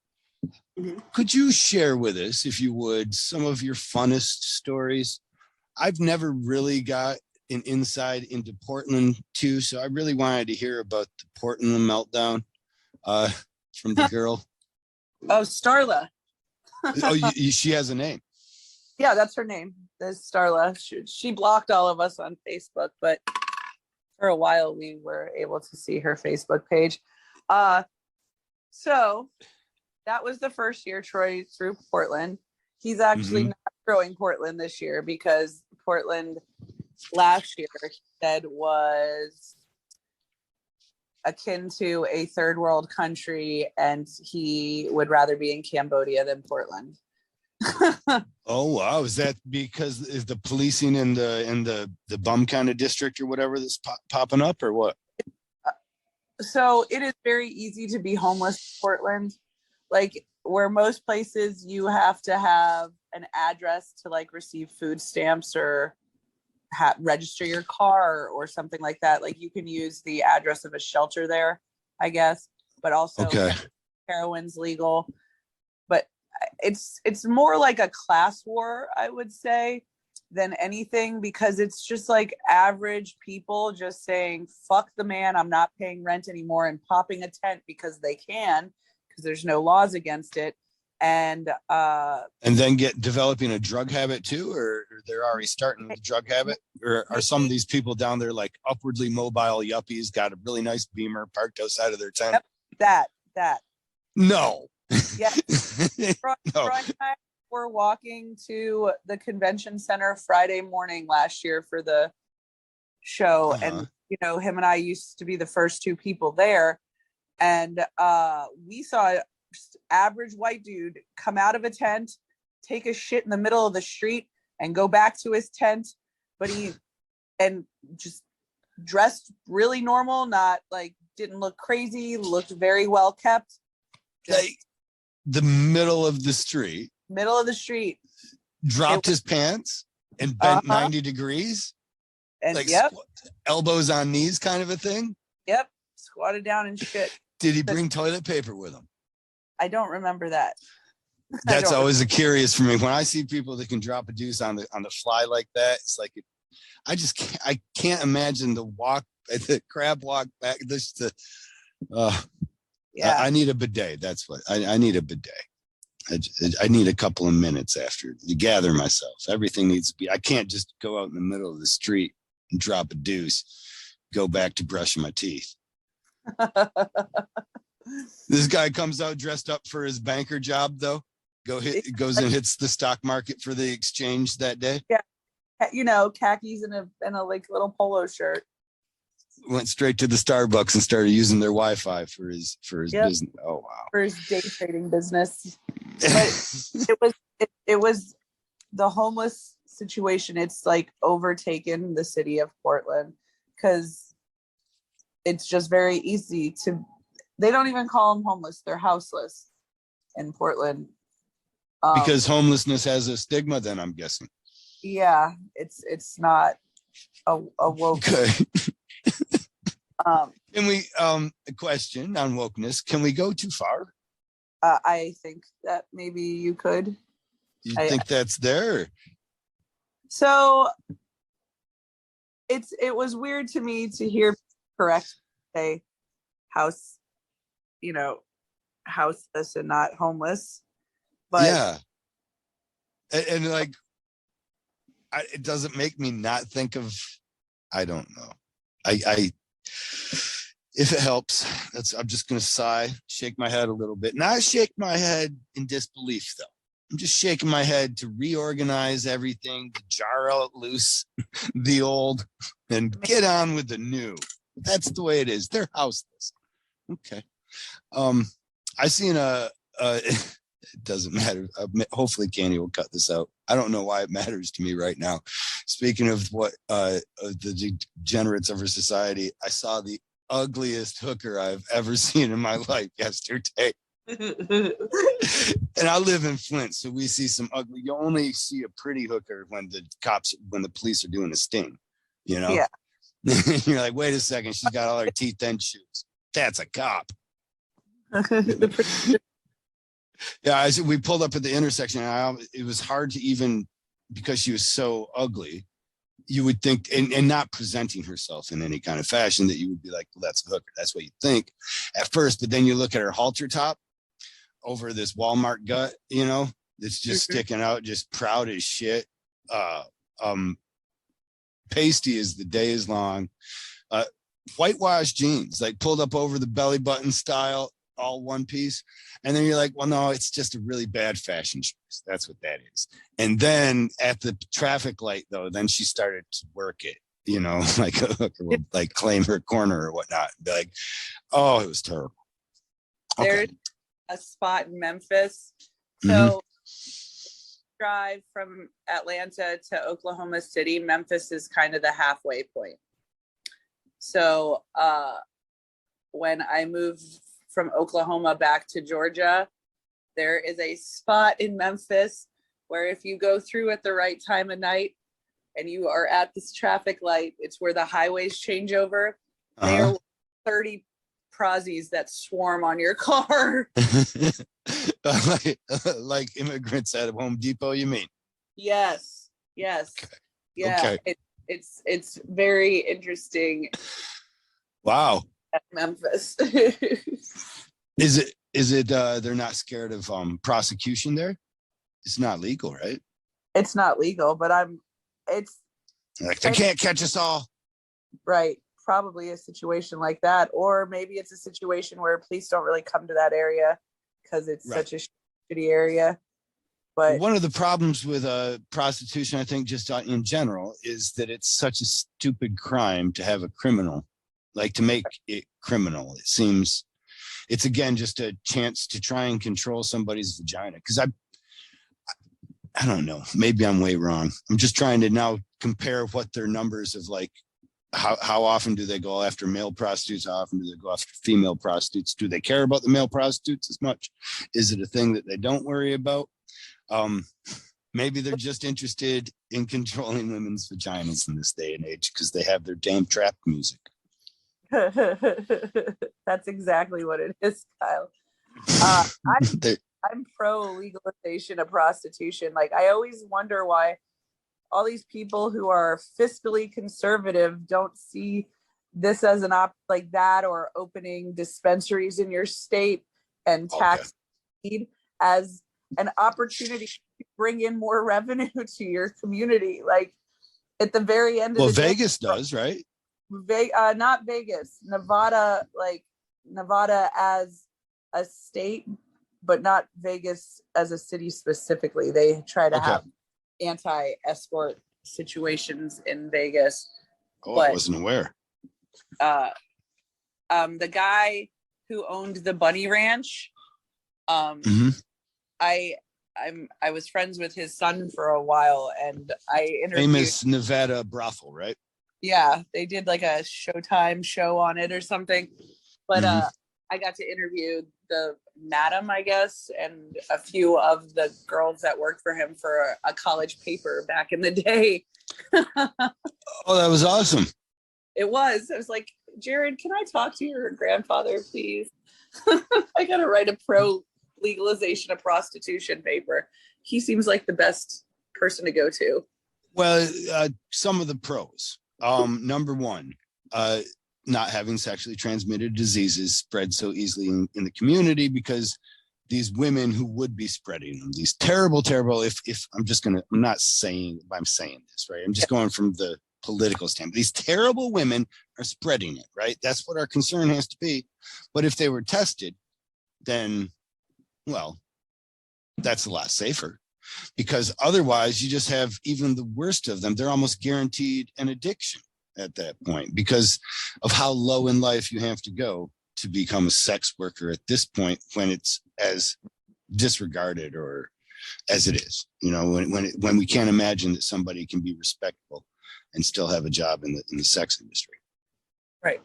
Could you share with us, if you would, some of your funnest stories? I've never really got an insight into Portland too, so I really wanted to hear about the Portland meltdown from the girl. Oh, Starla. She has a name. Yeah, that's her name. That's Starla. She blocked all of us on Facebook, but for a while we were able to see her Facebook page. So that was the first year Troy threw Portland. He's actually not throwing Portland this year because Portland last year he said was akin to a third world country and he would rather be in Cambodia than Portland. Oh wow, is that because is the policing in the bum kind of district or whatever that's popping up or what? So it is very easy to be homeless in Portland, like where most places you have to have an address to like receive food stamps or register your car or something like that. Like you can use the address of a shelter there, I guess, but also heroin's legal. But it's more like a class war, I would say, than anything, because it's just like average people just saying, fuck the man, I'm not paying rent anymore, and popping a tent because they can, because there's no laws against it. And then developing a drug habit too, or they're already starting with the drug habit, or are some of these people down there like upwardly mobile yuppies, got a really nice Beamer parked outside of their tent? Yep, that. No. Yeah. Troy and I were walking to the convention center Friday morning last year for the show. And, him and I used to be the first two people there. And we saw just average white dude come out of a tent, take a shit in the middle of the street and go back to his tent. But and just dressed really normal, not like, didn't look crazy, looked very well kept. Like the middle of the street, dropped his pants and bent 90 degrees and like elbows on knees kind of a thing. Yep. Squatted down and shit. Did he bring toilet paper with him? I don't remember that. That's always a curious for me when I see people that can drop a deuce on the fly like that. It's like I can't imagine the crab walk back. I need a bidet. That's what I need, a bidet. I need a couple of minutes after to gather myself. Everything needs to be. I can't just go out in the middle of the street and drop a deuce, go back to brushing my teeth. This guy comes out dressed up for his banker job, though. Goes and hits the stock market for the exchange that day. Yeah, khakis and a like little polo shirt. Went straight to the Starbucks and started using their Wi-Fi for his business. Oh wow! For his day trading business. But it was the homeless situation. It's like overtaken the city of Portland because it's just very easy to. They don't even call them homeless; they're houseless in Portland. Because homelessness has a stigma. Then I'm guessing. Yeah, it's not a woke. Okay. Can we a question on wokeness? Can we go too far? I think that maybe you could. You think that's there? So it was weird to me to hear say houseless and not homeless. But yeah, and like it doesn't make me not think of. I don't know. I if it helps, I'm just going to sigh, shake my head a little bit. Not shake my head in disbelief, though. I'm just shaking my head to reorganize everything, to jar out loose the old, and get on with the new. That's the way it is. They're houseless. Okay. I seen it doesn't matter. Hopefully Candy will cut this out. I don't know why it matters to me right now. Speaking of what the degenerates of our society, I saw the ugliest hooker I've ever seen in my life yesterday. And I live in Flint, so we see some ugly. You only see a pretty hooker when the police are doing a sting, Yeah. You're like, wait a second, she's got all her teeth and shoes. That's a cop. Yeah, we pulled up at the intersection, and it was hard to even, because she was so ugly, you would think, and not presenting herself in any kind of fashion, that you would be like, well, that's a hooker. That's what you think at first. But then you look at her halter top over this Walmart gut, it's just sticking out, just proud as shit. Pasty as the day is long. Whitewashed jeans, like pulled up over the belly button style, all one piece. And then you're like, well, no, it's just a really bad fashion choice. That's what that is. And then at the traffic light, though, then she started to work it, like a hooker would like claim her corner or whatnot. Be like, oh, it was terrible. There's a spot in Memphis. So drive from Atlanta to Oklahoma City. Memphis is kind of the halfway point. So when I moved from Oklahoma back to Georgia, there is a spot in Memphis where if you go through at the right time of night and you are at this traffic light, it's where the highways change over. There are 30 prozzies that swarm on your car. like immigrants at Home Depot, you mean? Yes. Okay. Yeah. Okay. It's very interesting. Wow. At Memphis. Is it they're not scared of prosecution there? It's not legal, right? It's not legal, but it's like they can't catch us all. Right. Probably a situation like that. Or maybe it's a situation where police don't really come to that area because it's such a shitty area. But one of the problems with prostitution, I think, just in general, is that it's such a stupid crime to have a criminal. Like, to make it criminal, it seems it's again just a chance to try and control somebody's vagina. Because I don't know, maybe I'm way wrong. I'm just trying to now compare what their numbers of, like, how often do they go after male prostitutes? How often do they go after female prostitutes? Do they care about the male prostitutes as much? Is it a thing that they don't worry about? Maybe they're just interested in controlling women's vaginas in this day and age because they have their damn trap music. That's exactly what it is, Kyle. I'm pro legalization of prostitution. Like, I always wonder why all these people who are fiscally conservative don't see this as an like that, or opening dispensaries in your state and tax as an opportunity to bring in more revenue to your community. Like, at the very end of the Vegas does, right? Not Vegas, Nevada, like Nevada as a state, but not Vegas as a city specifically. They try to have anti-escort situations in Vegas. But I wasn't aware. The guy who owned the Bunny Ranch, I was friends with his son for a while, and I interviewed famous Nevada brothel, right? Yeah, they did like a Showtime show on it or something. But I got to interview the madam, I guess, and a few of the girls that worked for him for a college paper back in the day. Oh, that was awesome. It was. I was like, Jared, can I talk to your grandfather, please? I got to write a pro legalization of prostitution paper. He seems like the best person to go to. Well, some of the pros. Number one, not having sexually transmitted diseases spread so easily in the community, because these women who would be spreading them, these terrible, if I'm saying this, right? I'm just going from the political standpoint. These terrible women are spreading it, right? That's what our concern has to be. But if they were tested, then, well, that's a lot safer. Because otherwise you just have even the worst of them. They're almost guaranteed an addiction at that point because of how low in life you have to go to become a sex worker at this point when it's as disregarded or as it is, when we can't imagine that somebody can be respectable and still have a job in the sex industry. Right.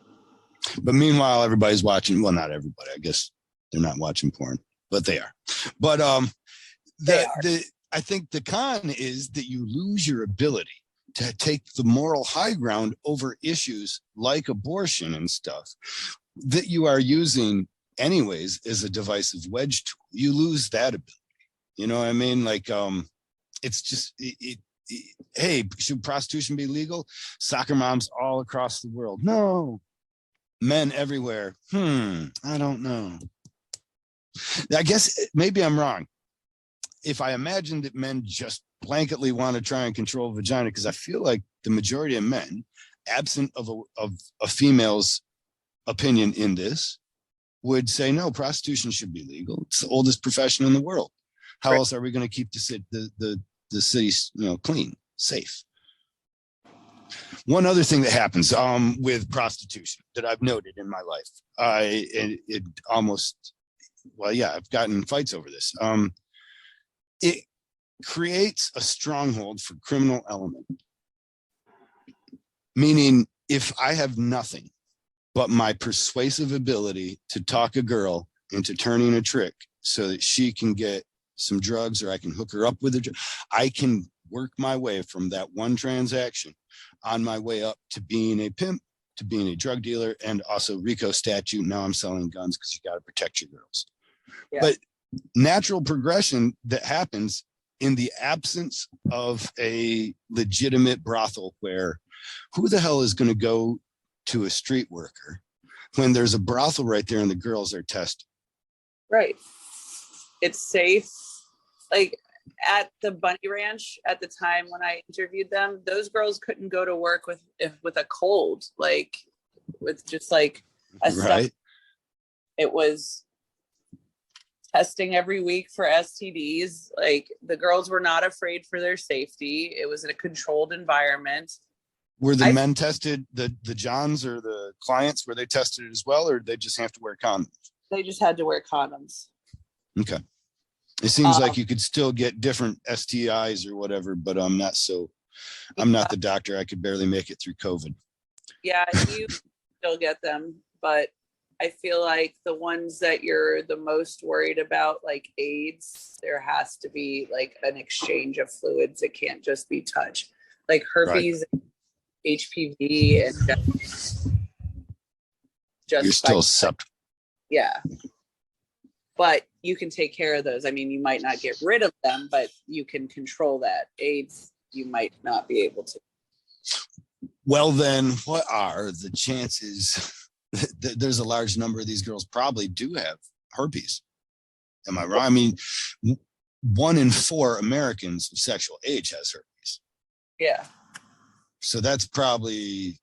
But meanwhile, everybody's watching. Well, not everybody. I guess they're not watching porn, but they are. But I think the con is that you lose your ability to take the moral high ground over issues like abortion and stuff that you are using anyways as a divisive wedge tool. You lose that ability. You know what I mean? Like, it's just, hey, should prostitution be legal? Soccer moms all across the world. No. Men everywhere. I don't know. I guess maybe I'm wrong. If I imagine that men just blanketly want to try and control vagina, because I feel like the majority of men, absent of a female's opinion in this, would say, no, prostitution should be legal. It's the oldest profession in the world. How else are we going to keep the city, clean, safe? One other thing that happens with prostitution that I've noted in my life, I've gotten fights over this. It creates a stronghold for criminal element. Meaning, if I have nothing but my persuasive ability to talk a girl into turning a trick so that she can get some drugs, or I can hook her up with I can work my way from that one transaction on my way up to being a pimp, to being a drug dealer, and also RICO statute. Now I'm selling guns because you got to protect your girls. Yeah. But natural progression that happens in the absence of a legitimate brothel, where who the hell is going to go to a street worker when there's a brothel right there and the girls are tested? Right. It's safe. Like at the Bunny Ranch at the time when I interviewed them, those girls couldn't go to work with a cold, like with just like a right. It was testing every week for STDs. Like the girls were not afraid for their safety. It was in a controlled environment. Were the men tested, the Johns or the clients, were they tested as well, or did they just have to wear condoms? They just had to wear condoms. Okay. It seems like you could still get different STIs or whatever, but I'm not the doctor. I could barely make it through COVID. Yeah, you still get them, but I feel like the ones that you're the most worried about, like AIDS, there has to be like an exchange of fluids. It can't just be touch. Like herpes, right. HPV, and just you're still susceptible. Yeah. But you can take care of those. I mean, you might not get rid of them, but you can control that. AIDS, you might not be able to. Well, then what are the chances that there's a large number of these girls probably do have herpes? Am I wrong? I mean, 1 in 4 Americans of sexual age has herpes. Yeah. So that's probably,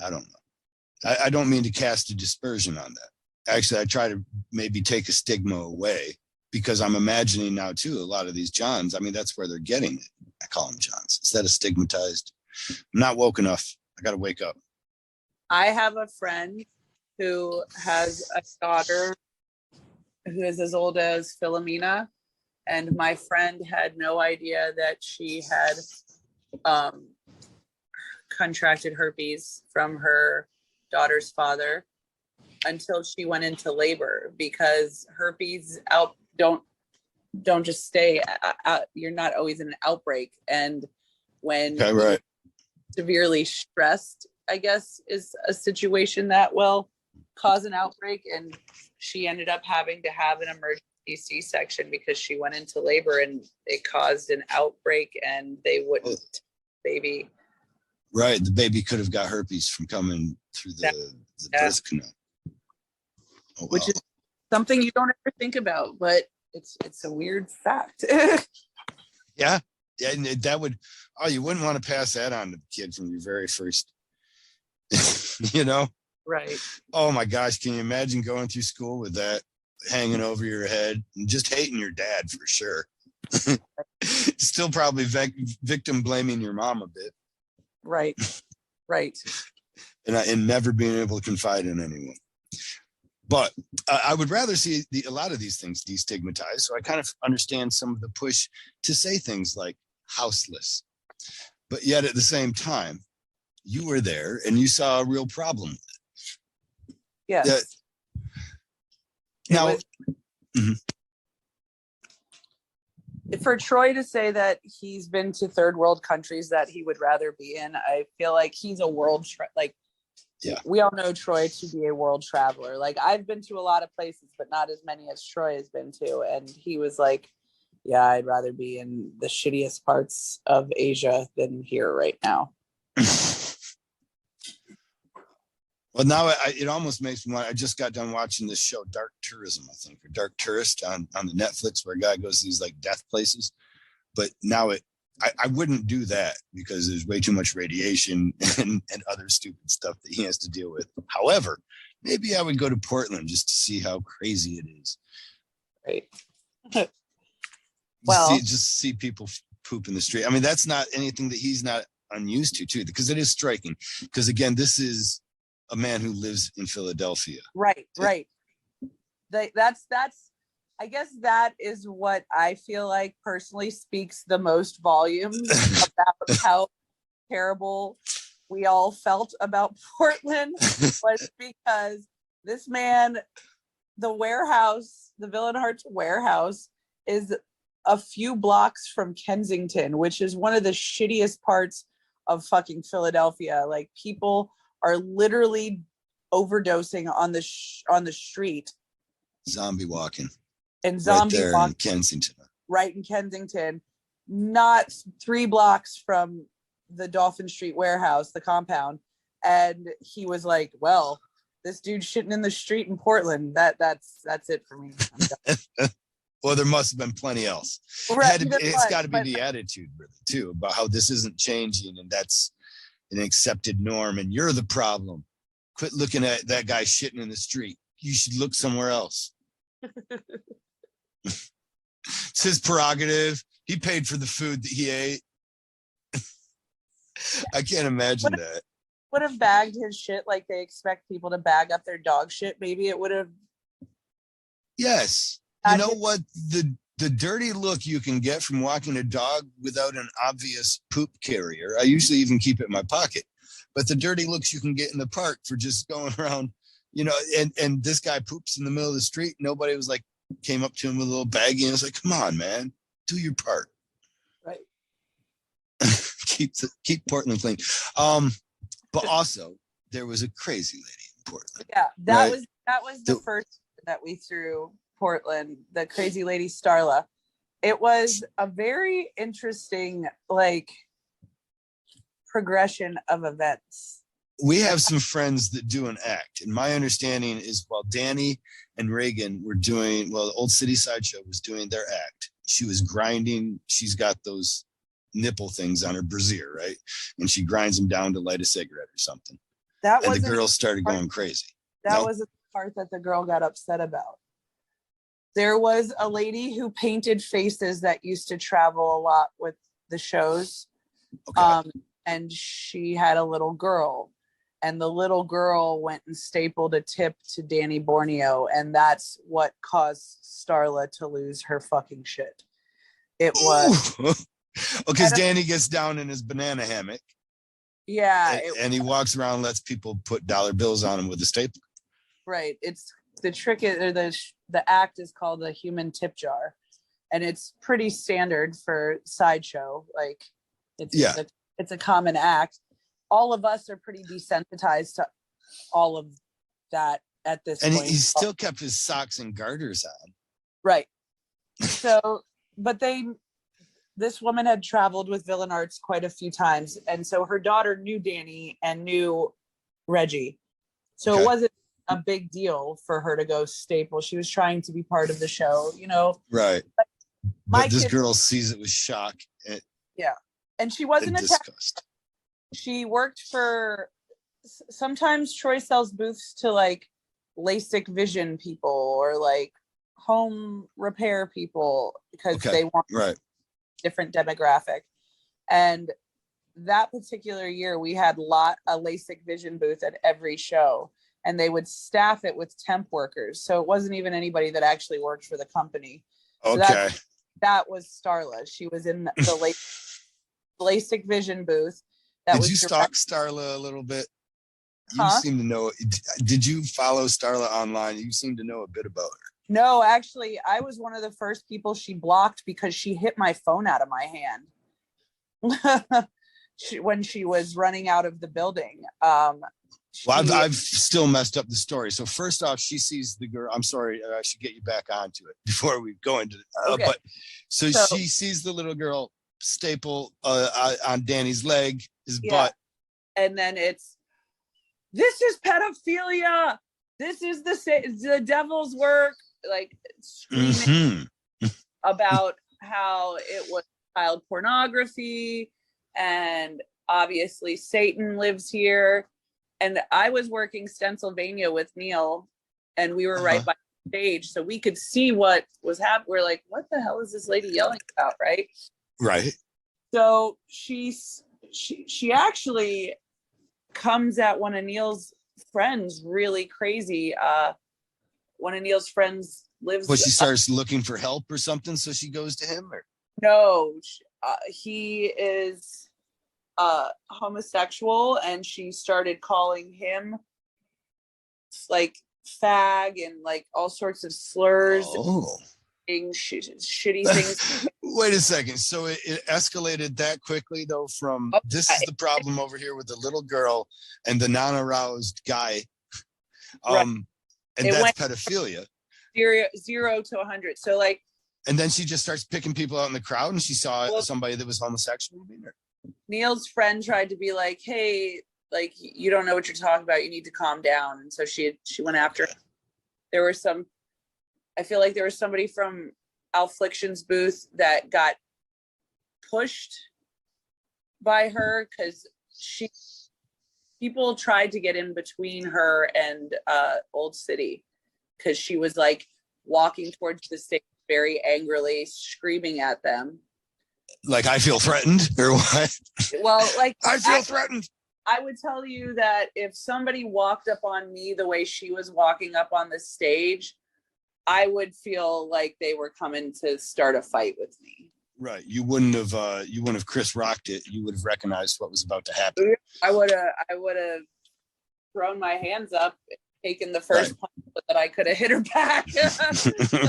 I don't know. I don't mean to cast a dispersion on that. Actually, I try to maybe take a stigma away, because I'm imagining now too, a lot of these Johns, I mean, that's where they're getting it. I call them Johns instead of stigmatized. I'm not woke enough. I got to wake up. I have a friend who has a daughter who is as old as Philomena. And my friend had no idea that she had contracted herpes from her daughter's father until she went into labor, because herpes don't just stay out. You're not always in an outbreak. And when right. severely stressed, I guess, is a situation that will cause an outbreak. And she ended up having to have an emergency C-section because she went into labor and it caused an outbreak, and they wouldn't baby. Right. The baby could have got herpes from coming through the birth canal. Oh, which is something you don't ever think about, but it's a weird fact. Yeah. And that would, you wouldn't want to pass that on to the kid from your very first, Right. Oh my gosh. Can you imagine going through school with that hanging over your head and just hating your dad for sure? Still probably victim blaming your mom a bit. Right. Right. and never being able to confide in anyone. But I would rather see a lot of these things destigmatized. So I kind of understand some of the push to say things like houseless. But yet at the same time, you were there and you saw a real problem. Yes. Now, for Troy to say that he's been to third world countries that he would rather be in, I feel like he's a we all know Troy to be a world traveler. Like, I've been to a lot of places, but not as many as Troy has been to. And he was like, yeah, I'd rather be in the shittiest parts of Asia than here right now. Well, now it almost makes me want. I just got done watching this show, Dark Tourism, I think, or Dark Tourist on the Netflix, where a guy goes to these like death places. But now I wouldn't do that because there's way too much radiation and other stupid stuff that he has to deal with. However, maybe I would go to Portland just to see how crazy it is. Right. Well, just see people poop in the street. I mean, that's not anything that he's not unused to, too, because it is striking. Because again, this is a man who lives in Philadelphia. Right. That's I guess that is what I feel like personally speaks the most volumes about how terrible we all felt about Portland, was because this man, the warehouse, the Villain Hearts warehouse, is a few blocks from Kensington, which is one of the shittiest parts of fucking Philadelphia. Like, people are literally overdosing on the street, zombie walking, and zombie right there walking in Kensington, right in Kensington, not 3 blocks from the Dolphin Street warehouse, the compound. And he was like, well, this dude's shitting in the street in Portland. That's it for me. Well, there must have been plenty else. Right, It's got to be the attitude, really, too, about how this isn't changing and that's an accepted norm and you're the problem. Quit looking at that guy shitting in the street. You should look somewhere else. It's his prerogative. He paid for the food that he ate. I can't imagine that. Would have bagged his shit like they expect people to bag up their dog shit. Maybe it would have. Yes. You know what? The dirty look you can get from walking a dog without an obvious poop carrier. I usually even keep it in my pocket. But the dirty looks you can get in the park for just going around, and this guy poops in the middle of the street. Nobody was like, came up to him with a little baggie and was like, come on, man, do your part. Right. keep Portland clean. But also there was a crazy lady in Portland. Yeah, that was the first that we threw Portland, the crazy lady Starla. It was a very interesting progression of events. We have some friends that do an act, and my understanding is while Danny and Reagan were doing, Old City Sideshow was doing their act, she was grinding. She's got those nipple things on her brassiere, right? And she grinds them down to light a cigarette or something. And the girls started going crazy. That was the part that the girl got upset about. There was a lady who painted faces that used to travel a lot with the shows. Okay. And she had a little girl, and the little girl went and stapled a tip to Danny Borneo, and that's what caused Starla to lose her fucking shit. It was because Danny gets down in his banana hammock. Yeah. And he walks around and lets people put dollar bills on him with a staple. Right. It's the trick, or the act is called the human tip jar. And it's pretty standard for Sideshow. Like, it's a common act. All of us are pretty desensitized to all of that at this point. And he still kept his socks and garters on. Right. So, but this woman had traveled with Villain Arts quite a few times. And so her daughter knew Danny and knew Reggie. So It wasn't a big deal for her to go staple. She was trying to be part of the show, Right. But this girl sees it with shock. And she wasn't disgust. She worked for, sometimes Troy sells booths to LASIK vision people or home repair people because they want different demographic. And that particular year, we had a LASIK vision booth at every show, and they would staff it with temp workers. So it wasn't even anybody that actually worked for the company. So Okay. that was Starla. She was in the LASIK vision booth. Did you stalk Starla a little bit? You seem to know. Did you follow Starla online? You seem to know a bit about her. No, actually, I was one of the first people she blocked because she hit my phone out of my hand when she was running out of the building. Well, I've still messed up the story. So first off, she sees the girl. I'm sorry, I should get you back onto it before we go into it. Okay. But so she sees the little girl staple on Danny's leg, his butt. And then this is pedophilia. This is the devil's work. Like screaming about how it was child pornography, and obviously Satan lives here. And I was working Pennsylvania with Neil, and we were right by the stage, so we could see what was happening. We're like, what the hell is this lady yelling about, right? Right. So she actually comes at one of Neil's friends really crazy. One of Neil's friends lives. But she starts looking for help or something, so she goes to him. Or no, he is homosexual, and she started calling him like fag and like all sorts of slurs. Shitty things. Wait a second. So it escalated that quickly, though, from this is the problem over here with the little girl and the non-aroused guy. And that's pedophilia. 0 to 100. So like, and then she just starts picking people out in the crowd, and she saw somebody that was homosexual. Neil's friend tried to be like, hey, like, you don't know what you're talking about. You need to calm down. And so she went after him. I feel like there was somebody from Affliction's booth that got pushed by her because people tried to get in between her and Old City, because she was like walking towards the stage very angrily, screaming at them. Like, I feel threatened, or what? Well, like, I feel threatened. I would tell you that if somebody walked up on me the way she was walking up on the stage, I would feel like they were coming to start a fight with me. Right. You wouldn't have Chris Rocked it. You would have recognized what was about to happen. I would have thrown my hands up, taken the first punch that I could have hit her back.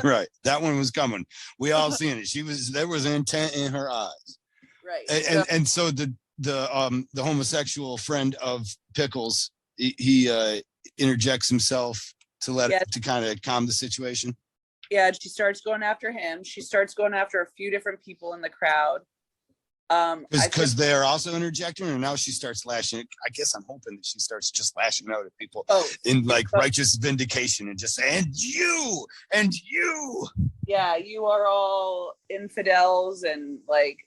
Right. That one was coming. We all seen it. There was intent in her eyes. Right. And so the homosexual friend of Pickles, he interjects himself to kind of calm the situation. Yeah, she starts going after him. She starts going after a few different people in the crowd. Because they're also interjecting, and now she starts lashing. I guess I'm hoping that she starts just lashing out at people in like righteous vindication and just saying, and you. Yeah, you are all infidels and like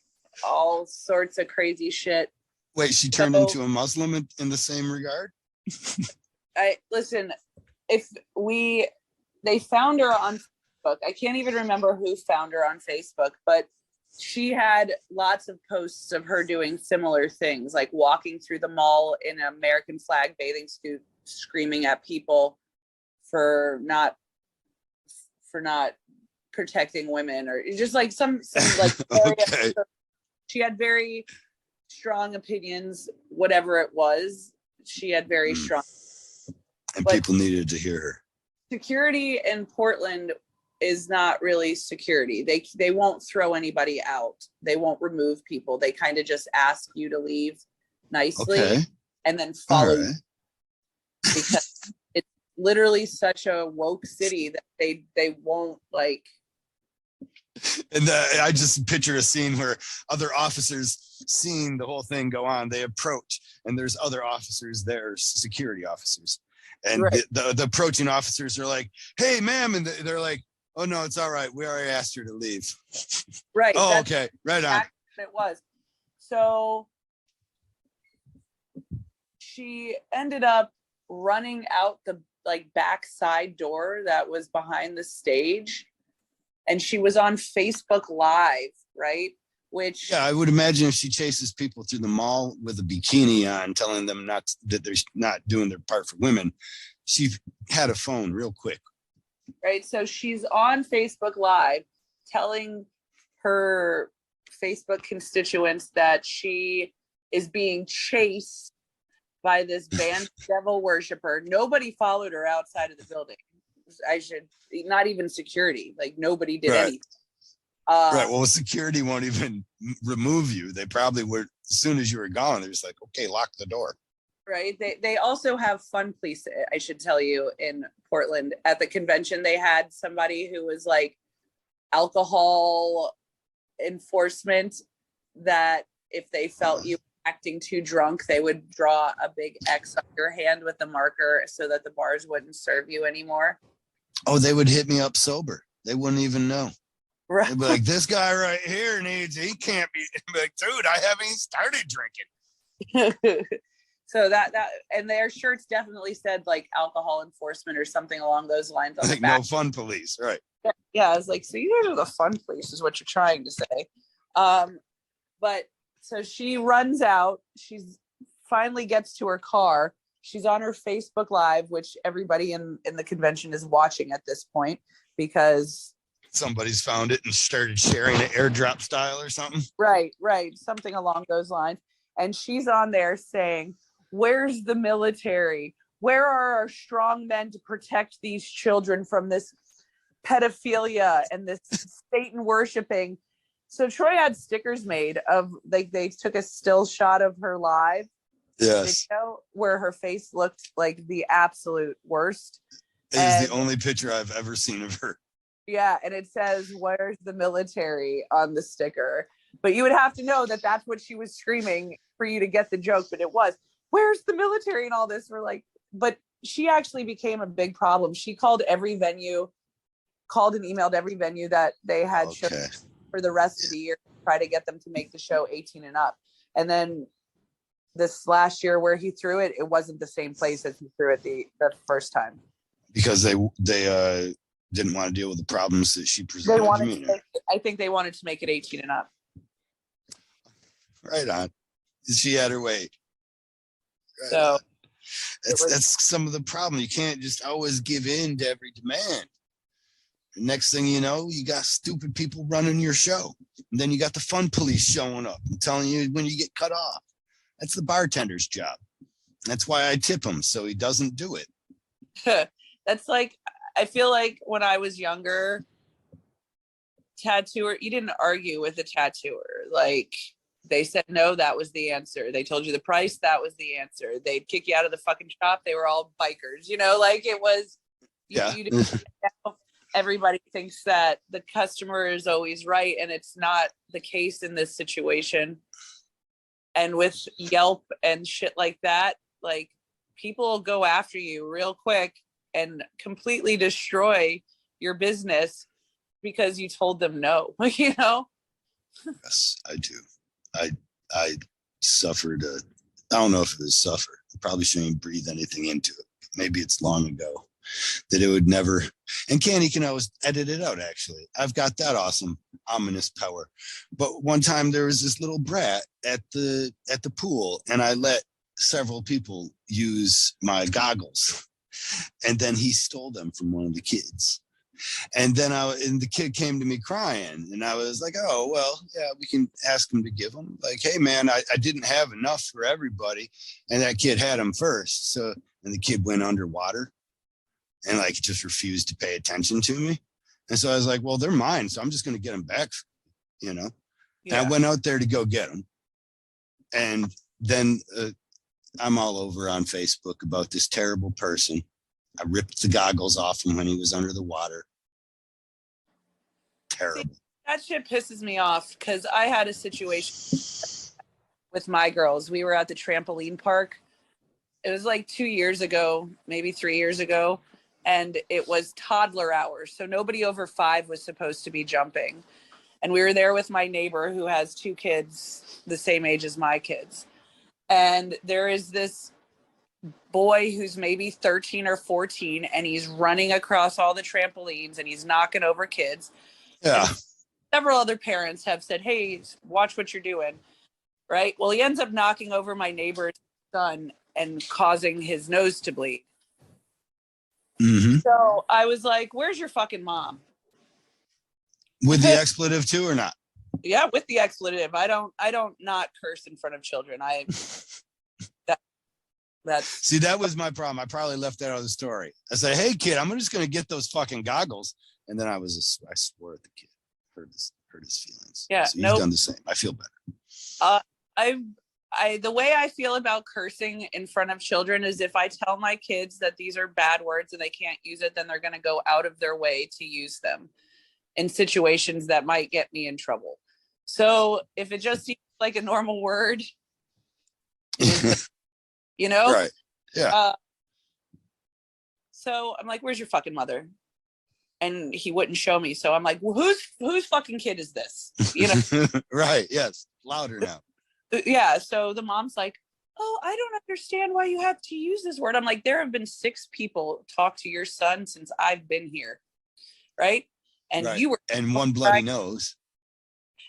all sorts of crazy shit. Wait, she turned into a Muslim in the same regard? Listen, they found her on Facebook. I can't even remember who found her on Facebook, but she had lots of posts of her doing similar things, like walking through the mall in an American flag bathing suit, screaming at people for not protecting women, or just like some like okay. She had very strong opinions, whatever it was. She had very strong, and people needed to hear her. Security in Portland is not really security. They won't throw anybody out. They won't remove people. They kind of just ask you to leave nicely and then follow you, because it's literally such a woke city that they won't like. And I just picture a scene where other officers, seeing the whole thing go on, they approach, and there's other officers there, security officers, and the approaching officers are like, "Hey, ma'am," and they're like, "Oh no, it's all right. We already asked her to leave." Right. Oh, okay. Right on. It was. So she ended up running out the back side door that was behind the stage, and she was on Facebook Live, right? which Yeah, I would imagine if she chases people through the mall with a bikini on, telling them that they're not doing their part for women, she had a phone real quick. Right. So she's on Facebook Live telling her Facebook constituents that she is being chased by this band devil worshiper. Nobody followed her outside of the building. Not even security. Like nobody did anything. Right. Well, security won't even remove you. They probably were, as soon as you were gone, they're just like, okay, lock the door. Right. They also have fun police, I should tell you, in Portland. At the convention, they had somebody who was like alcohol enforcement, that if they felt you acting too drunk, they would draw a big X on your hand with a marker so that the bars wouldn't serve you anymore. Oh, they would hit me up sober. They wouldn't even know. Right. They'd be like, this guy right here he can't be. Like, dude, I haven't even started drinking. So that and their shirts definitely said like alcohol enforcement or something along those lines on like the back. No fun police, right? Yeah, I was like, so you guys are the fun police, is what you're trying to say. But so she runs out. She's finally gets to her car. She's on her Facebook Live, which everybody in the convention is watching at this point because somebody's found it and started sharing it airdrop style or something. Right. Something along those lines. And she's on there saying, where's the military? Where are our strong men to protect these children from this pedophilia and this Satan worshiping? So Troy had stickers made of, like, they took a still shot of her live video where her face looked like the absolute worst. It is the only picture I've ever seen of her. Yeah, and it says, where's the military on the sticker? But you would have to know that that's what she was screaming for you to get the joke. But it was, where's the military and all this? We're like, but she actually became a big problem. She called and emailed every venue that they had shows for the rest of the year, to try to get them to make the show 18 and up. And then this last year where he threw it, it wasn't the same place as he threw it the first time. Because they didn't want to deal with the problems that she presented. I think they wanted to make it 18 and up. Right on. She had her way. Right so on. That's some of the problem. You can't just always give in to every demand. The next thing you know, you got stupid people running your show. And then you got the fun police showing up and telling you when you get cut off. That's the bartender's job. That's why I tip him, so he doesn't do it. That's like, I feel like when I was younger, tattooer, you didn't argue with a tattooer. Like, they said no, that was the answer. They told you the price, that was the answer. They'd kick you out of the fucking shop. They were all bikers, like it was. Everybody thinks that the customer is always right, and it's not the case in this situation. And with Yelp and shit like that, like, people will go after you real quick and completely destroy your business because you told them no. Yes, I do. I suffered I don't know if it was suffer. I probably shouldn't breathe anything into it. Maybe it's long ago that it would never, and Candy can always edit it out. Actually, I've got that awesome ominous power. But one time there was this little brat at the pool, and I let several people use my goggles, and then he stole them from one of the kids. And then the kid came to me crying, and I was like, oh, well, yeah, we can ask him to give them. Like, hey, man, I didn't have enough for everybody. And that kid had them first. So, and the kid went underwater and like just refused to pay attention to me. And so I was like, well, they're mine, so I'm just going to get them back, Yeah. And I went out there to go get them. And then I'm all over on Facebook about this terrible person. I ripped the goggles off him when he was under the water. Terrible. See, that shit pisses me off because I had a situation with my girls. We were at the trampoline park. It was like 2 years ago, maybe 3 years ago. And it was toddler hours. So nobody over 5 was supposed to be jumping. And we were there with my neighbor who has 2 kids the same age as my kids. And there is this boy who's maybe 13 or 14, and he's running across all the trampolines and he's knocking over kids. Yeah. several other parents have said, hey, watch what you're doing. Right. Well, he ends up knocking over my neighbor's son and causing his nose to bleed. Mm-hmm. So I was like, where's your fucking mom? With the expletive too, or not? Yeah, with the expletive. I don't not curse in front of children. That's See, that was my problem. I probably left that out of the story. I said, hey kid, I'm just gonna get those fucking goggles. And then I swore at the kid. Hurt his feelings. Yeah. So he's done the same. I feel better. The way I feel about cursing in front of children is if I tell my kids that these are bad words and they can't use it, then they're going to go out of their way to use them in situations that might get me in trouble. So if it just seems like a normal word, you know? Right. Yeah. So I'm like, where's your fucking mother? And he wouldn't show me. So I'm like, well, whose fucking kid is this? You know? Right. Yes. Louder now. Yeah. So the mom's like, oh, I don't understand why you have to use this word. I'm like, there have been 6 people talk to your son since I've been here. Right. And right. you were. And one bloody nose.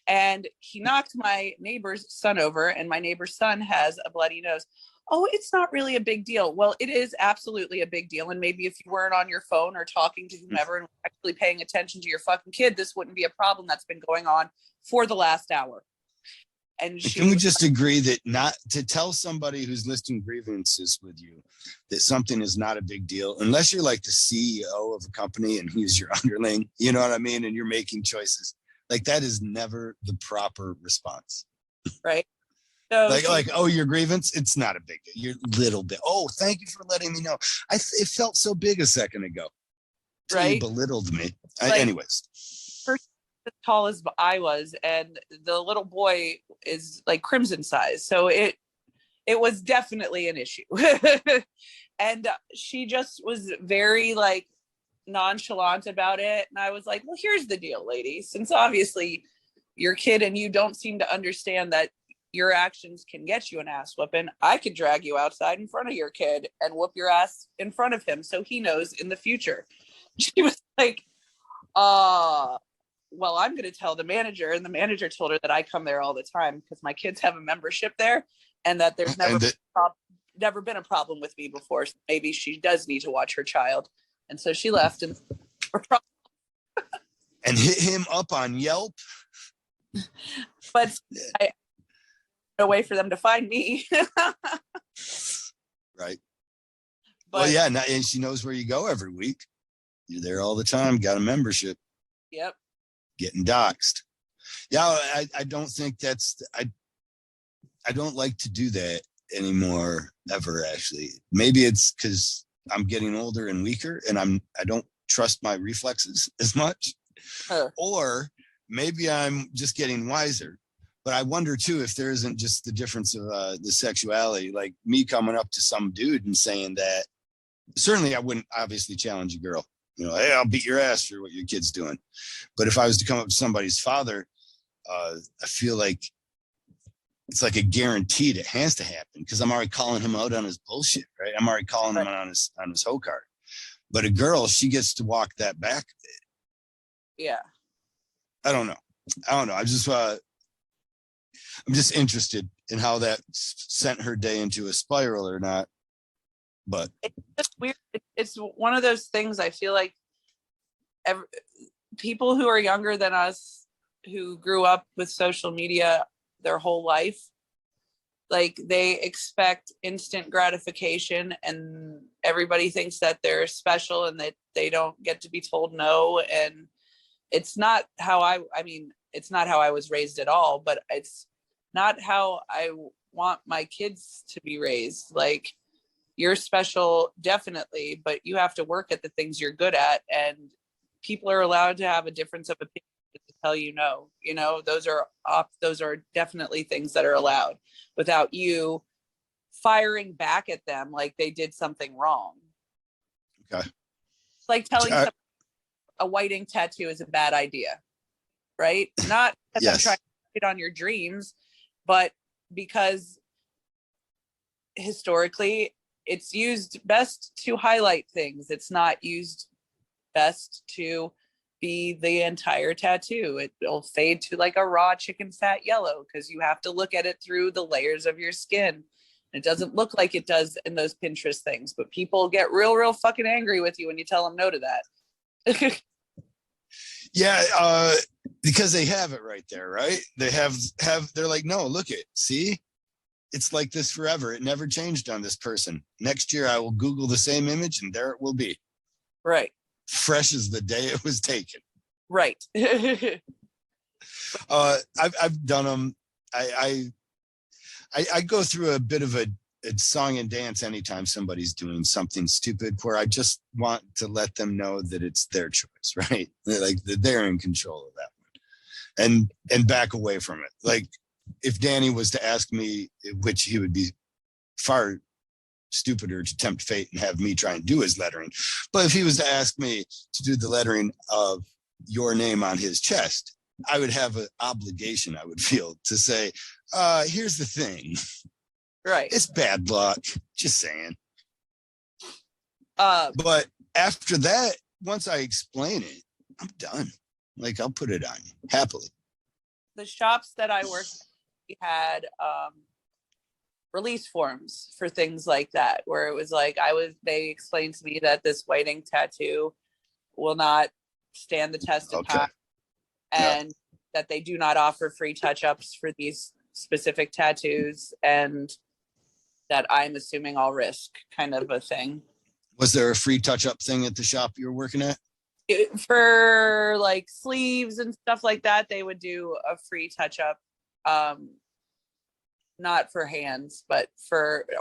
And he knocked my neighbor's son over, and my neighbor's son has a bloody nose. Oh, it's not really a big deal. Well, it is absolutely a big deal. And maybe if you weren't on your phone or talking to whomever and actually paying attention to your fucking kid, this wouldn't be a problem that's been going on for the last hour. And can we just agree that not to tell somebody who's listing grievances with you that something is not a big deal, unless you're like the CEO of a company and he's your underling, you know what I mean? And you're making choices. Like that is never the proper response. Right. So like, oh, your grievance, it's not a big deal. You're little bit. Oh, thank you for letting me know. It felt so big a second ago. Right. You belittled me. Like, anyways. As tall as I was, and the little boy is like crimson size, so it was definitely an issue. And she just was very like nonchalant about it, and I was like, well, here's the deal, lady, since obviously your kid and you don't seem to understand that your actions can get you an ass whooping, I could drag you outside in front of your kid and whoop your ass in front of him so he knows in the future. She was like, well, I'm going to tell the manager. And the manager told her that I come there all the time because my kids have a membership there, and that there's never been a problem with me before. So maybe she does need to watch her child. And so she left and and hit him up on Yelp. But no way for them to find me. Right. But, well, yeah. And she knows where you go every week. You're there all the time. Got a membership. Yep. Getting doxxed. Yeah, I don't think I don't like to do that anymore ever, actually. Maybe it's because I'm getting older and weaker and I don't trust my reflexes as much. Or maybe I'm just getting wiser. But I wonder too if there isn't just the difference of the sexuality, like me coming up to some dude and saying that. Certainly I wouldn't obviously challenge a girl. You know, hey, I'll beat your ass for what your kid's doing. But if I was to come up to somebody's father, I feel like it's like a guaranteed it has to happen because I'm already calling him out on his bullshit, right? I'm already calling him on his hoe card. But a girl, she gets to walk that back. Yeah. I don't know. I'm just interested in how that sent her day into a spiral or not. But it's just weird. It's one of those things. I feel like people who are younger than us, who grew up with social media their whole life, like they expect instant gratification, and everybody thinks that they're special and that they don't get to be told no. And it's not how it's not how I was raised at all, but it's not how I want my kids to be raised. Like, you're special, definitely, but you have to work at the things you're good at, and people are allowed to have a difference of opinion to tell you no. You know, those are definitely things that are allowed without you firing back at them like they did something wrong. Okay. It's like telling someone a whiting tattoo is a bad idea, right? Not because I'm trying to hit on your dreams, but because historically it's used best to highlight things. It's not used best to be the entire tattoo. It'll fade to like a raw chicken fat yellow because you have to look at it through the layers of your skin. It doesn't look like it does in those Pinterest things, but people get real fucking angry with you when you tell them no to that. Yeah, because they have it right there, right? They have they're like, no, look it, see? It's like this forever. It never changed on this person. Next year I will Google the same image and there it will be. Right. Fresh as the day it was taken. Right. I've done them. I go through a bit of a song and dance anytime somebody's doing something stupid where I just want to let them know that it's their choice, right? Like they're in control of that one and back away from it. Like if Danny was to ask me, which he would be far stupider to tempt fate and have me try and do his lettering. But if he was to ask me to do the lettering of your name on his chest, I would have an obligation, I would feel, to say, here's the thing. Right. It's bad luck. Just saying. But after that, once I explain it, I'm done. Like I'll put it on you happily. The shops that I worked at, we had release forms for things like that, where it was like they explained to me that this whiting tattoo will not stand the test of time, and that they do not offer free touch-ups for these specific tattoos, and that I'm assuming I'll risk, kind of a thing. Was there a free touch-up thing at the shop you were working at? For like sleeves and stuff like that, they would do a free touch-up. Not for hands, but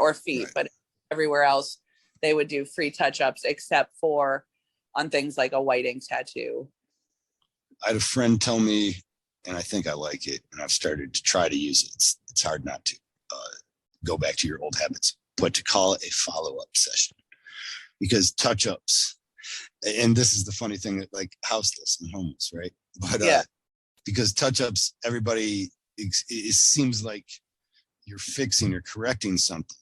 or feet, right. But everywhere else they would do free touch-ups, except for on things like a whiting tattoo. I had a friend tell me, and I think I like it, and I've started to try to use it. It's hard not to go back to your old habits, but to call it a follow-up session, because touch-ups, and this is the funny thing, like houseless and homeless, right? But because touch-ups, everybody, it seems like you're fixing or correcting something,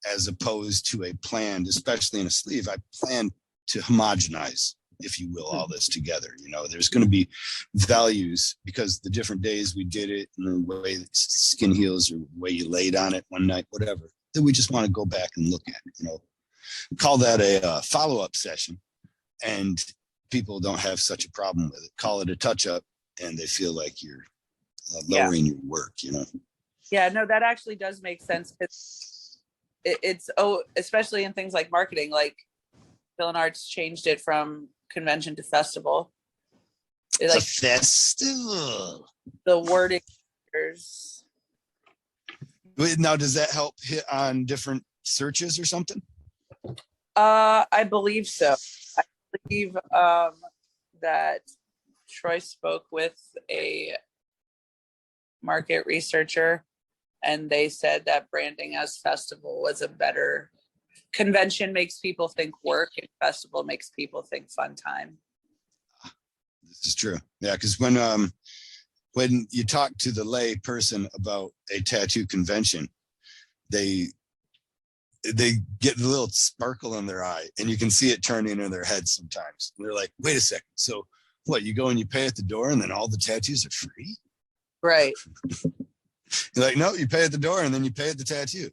as opposed to a planned, especially in a sleeve, I plan to homogenize, if you will, all this together. You know, there's going to be values because the different days we did it and the way the skin heals or the way you laid on it one night, whatever, then we just want to go back and look at it, you know, call that a follow-up session, and people don't have such a problem with it. Call it a touch-up and they feel like you're lowering your work, you know? Yeah, no, that actually does make sense. It's especially in things like marketing, like Phil and Arts changed it from convention to festival. It's like a festival. The wording. Now, does that help hit on different searches or something? I believe so. I believe that Troy spoke with a market researcher, and they said that branding as festival was a better. Convention makes people think work, and festival makes people think fun time. This is true. Yeah, because when you talk to the lay person about a tattoo convention, they get a little sparkle in their eye, and you can see it turning in their head sometimes. They're like, wait a second. So what, you go and you pay at the door and then all the tattoos are free? Right. You're like, no, you pay at the door and then you pay at the tattoo.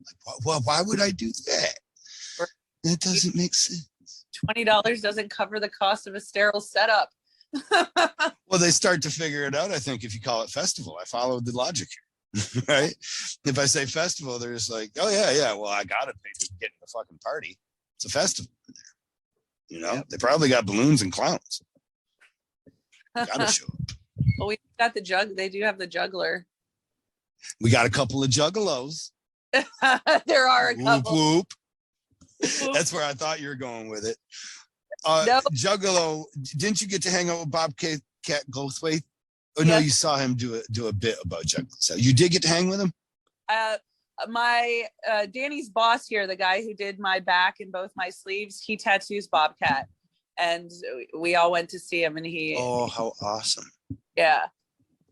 Like, well, why would I do that? That doesn't make sense. $20 doesn't cover the cost of a sterile setup. Well, they start to figure it out, I think, if you call it festival. I followed the logic here, right? If I say festival, they're just like, oh, yeah, well, I got to pay to get in the fucking party. It's a festival in there. You know, They probably got balloons and clowns. Got to show up. Well, we got the jug. They do have the juggler. We got a couple of juggalos. There are a couple. Whoop. That's where I thought you were going with it. No. Juggalo, didn't you get to hang out with Bob Cat Goldthwait? Oh, no, you saw him do a bit about Juggalo. So you did get to hang with him? My Danny's boss here, the guy who did my back and both my sleeves, he tattoos Bobcat, and we all went to see him, and Oh, how awesome. Yeah,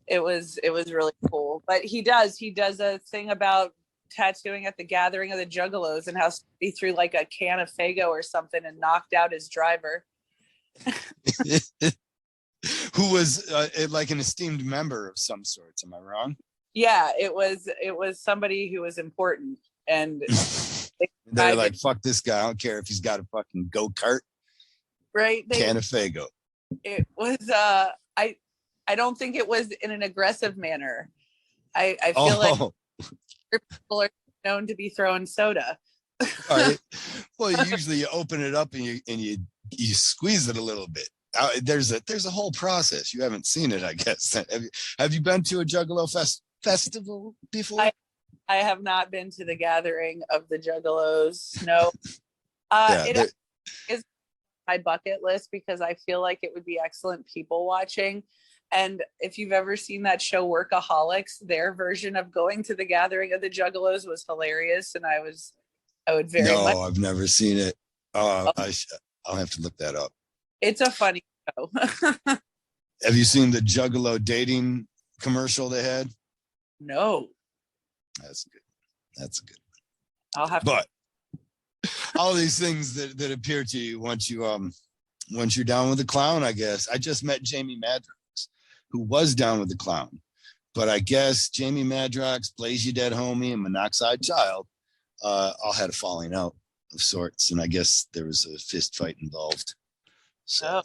it was really cool. But he does a thing about tattooing at the gathering of the Juggalos, and how he threw like a can of Fago or something and knocked out his driver. who was like an esteemed member of some sorts. Am I wrong? Yeah, it was somebody who was important, and They're like, fuck this guy. I don't care if he's got a fucking go-kart. Right. Can of Fago. It was I don't think it was in an aggressive manner. I feel like people are known to be throwing soda. All right. Well, usually you open it up and you squeeze it a little bit. There's a whole process. You haven't seen it, I guess. Have you been to a Juggalo festival before? I have not been to the gathering of the Juggalos. No. Yeah, it is my bucket list because I feel like it would be excellent people watching. And if you've ever seen that show Workaholics, their version of going to the gathering of the Juggalos was hilarious, and I would very much. No, I've never seen it. I'll have to look that up. It's a funny show. Have you seen the Juggalo dating commercial they had? No. That's good. That's good. I'll have but all these things that appear to you once you're down with the clown, I guess. I just met Jamie Madrox, who was down with the clown. But I guess Jamie Madrox, Blaze You Dead Homie, and Monoxide Child all had a falling out of sorts. And I guess there was a fist fight involved. So,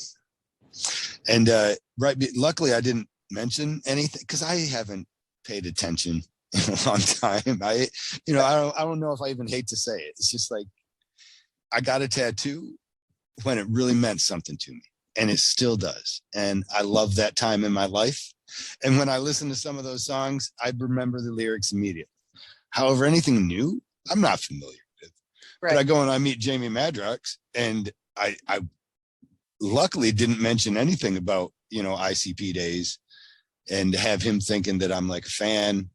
and luckily I didn't mention anything because I haven't paid attention in a long time. I don't know if I even hate to say it. It's just like I got a tattoo when it really meant something to me, and it still does. And I love that time in my life. And when I listen to some of those songs, I remember the lyrics immediately. However, anything new, I'm not familiar with. Right. But I go and I meet Jamie Madrox, and I luckily didn't mention anything about, ICP days and have him thinking that I'm like a fan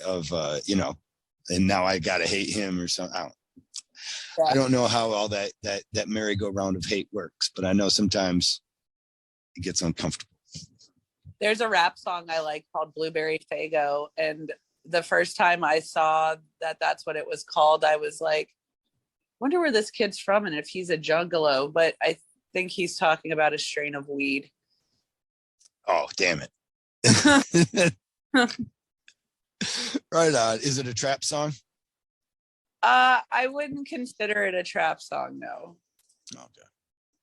of, and now I got to hate him or something. I don't know how all that merry-go-round of hate works, but I know sometimes it gets uncomfortable. There's a rap song I like called Blueberry Fago. And the first time I saw that that's what it was called, I was like, wonder where this kid's from and if he's a juggalo. But I think he's talking about a strain of weed. Oh, damn it. Right on. Is it a trap song? I wouldn't consider it a trap song, no. Okay.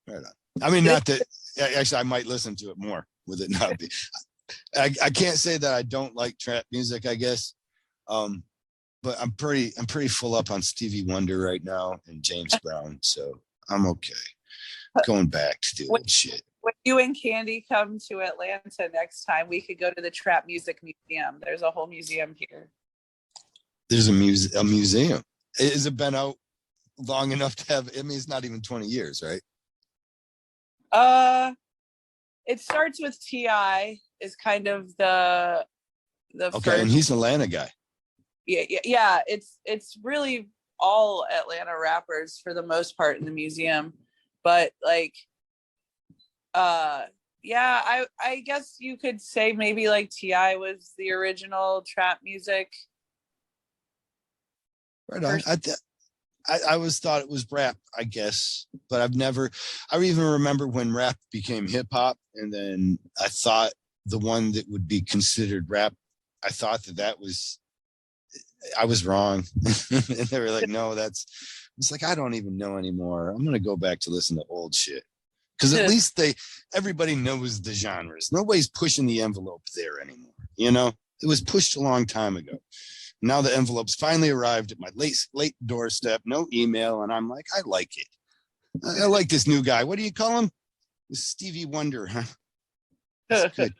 Right on. I mean, not that actually I might listen to it more with it not be. I can't say that I don't like trap music, I guess. But I'm pretty full up on Stevie Wonder right now and James Brown, so I'm okay. Going back to the old shit. When you and Candy come to Atlanta next time, we could go to the Trap Music Museum. There's a whole museum here. There's a museum. Has it been out long enough to have? I mean, it's not even 20 years, right? It starts with T.I. is kind of the okay, first, and he's an Atlanta guy. Yeah. It's really all Atlanta rappers for the most part in the museum, but like, yeah, I guess you could say maybe like T.I. was the original trap music. Right on. I always thought it was rap, I guess, but I even remember when rap became hip hop, and then I thought the one that would be considered rap, I thought I was wrong. And they were like, no, it's like, I don't even know anymore. I'm going to go back to listen to old shit. Because at least everybody knows the genres. Nobody's pushing the envelope there anymore. It was pushed a long time ago. Now the envelopes finally arrived at my late doorstep, no email. And I'm like, I like it. I like this new guy. What do you call him? Stevie Wonder, huh? That's good.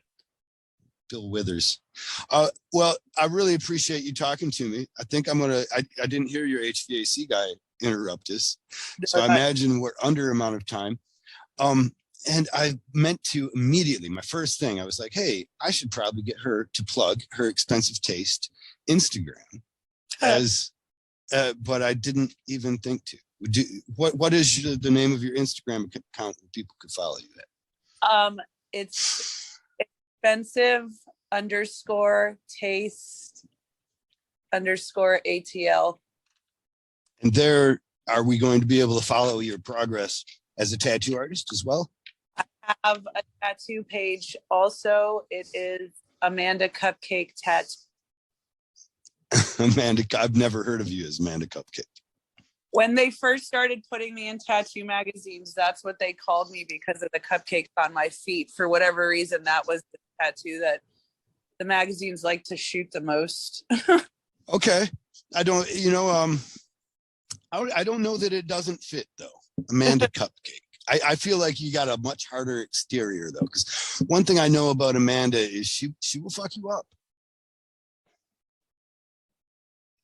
Bill Withers. Well, I really appreciate you talking to me. I think I didn't hear your HVAC guy interrupt us. So I imagine we're under amount of time. And I meant to immediately, my first thing, I was like, hey, I should probably get her to plug her Expensive Taste Instagram but I didn't even think to. What is the name of your Instagram account where people could follow you at? It's expensive_taste_ATL. And there, are we going to be able to follow your progress as a tattoo artist as well? I have a tattoo page also. It is Amanda Cupcake Tattoo. Amanda, I've never heard of you as Amanda Cupcake. When they first started putting me in tattoo magazines, that's what they called me because of the cupcakes on my feet. For whatever reason, that was the tattoo that the magazines like to shoot the most. Okay. I don't, I don't know that it doesn't fit though. Amanda Cupcake. I feel like you got a much harder exterior though, because one thing I know about Amanda is she will fuck you up.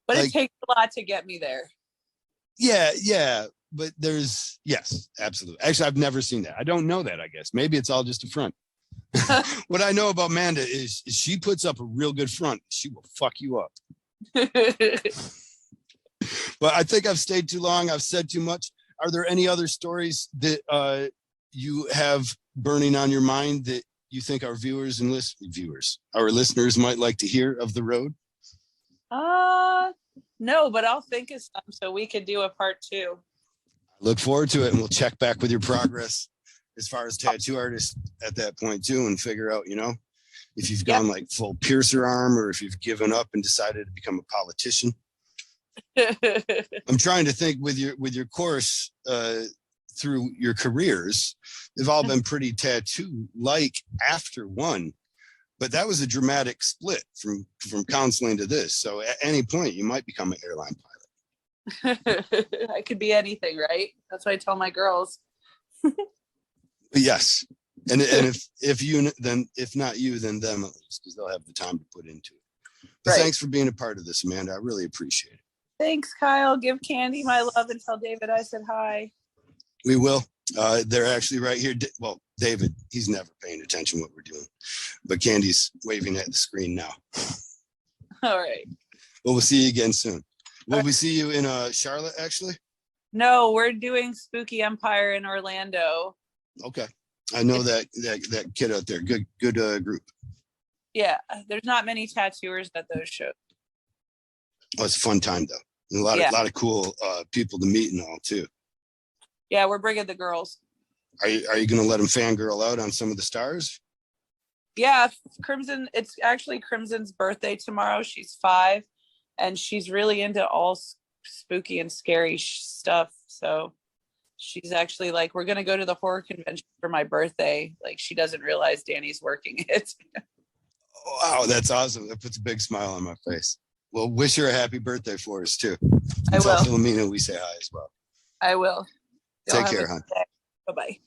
But it takes a lot to get me there. Yeah. But yes, absolutely. Actually, I've never seen that. I don't know that, I guess. Maybe it's all just a front. What I know about Amanda is she puts up a real good front. She will fuck you up. But I think I've stayed too long. I've said too much. Are there any other stories that you have burning on your mind that you think our our listeners might like to hear of the road? No, but I'll think of some so we could do a part 2. Look forward to it, and we'll check back with your progress as far as tattoo artists at that point too, and figure out, if you've gone like full piercer arm or if you've given up and decided to become a politician. I'm trying to think with your course through your careers, they've all been pretty tattoo like after one, but that was a dramatic split from counseling to this. So at any point you might become an airline pilot. I could be anything, right? That's what I tell my girls. Yes. And if you, then if not you, then them at least, because they'll have the time to put into it. But Thanks for being a part of this, Amanda. I really appreciate it. Thanks, Kyle. Give Candy my love and tell David I said hi. We will. They're actually right here. Well, David, he's never paying attention what we're doing, but Candy's waving at the screen now. All right. Well, we'll see you again soon. Will we see you in Charlotte, actually? No, we're doing Spooky Empire in Orlando. Okay. I know that kid out there. Good group. Yeah, there's not many tattooers at those shows. Oh, it's a fun time though. And a lot of cool people to meet and all too. Yeah, we're bringing the girls. Are you going to let them fangirl out on some of the stars? Yeah, Crimson. It's actually Crimson's birthday tomorrow. She's 5, and she's really into all spooky and scary stuff. So she's actually like, we're going to go to the horror convention for my birthday. Like, she doesn't realize Danny's working it. Wow, that's awesome. That puts a big smile on my face. Well, wish her a happy birthday for us too. I will. Tell Philomena we say hi as well. I will. Take care, hon. Bye-bye.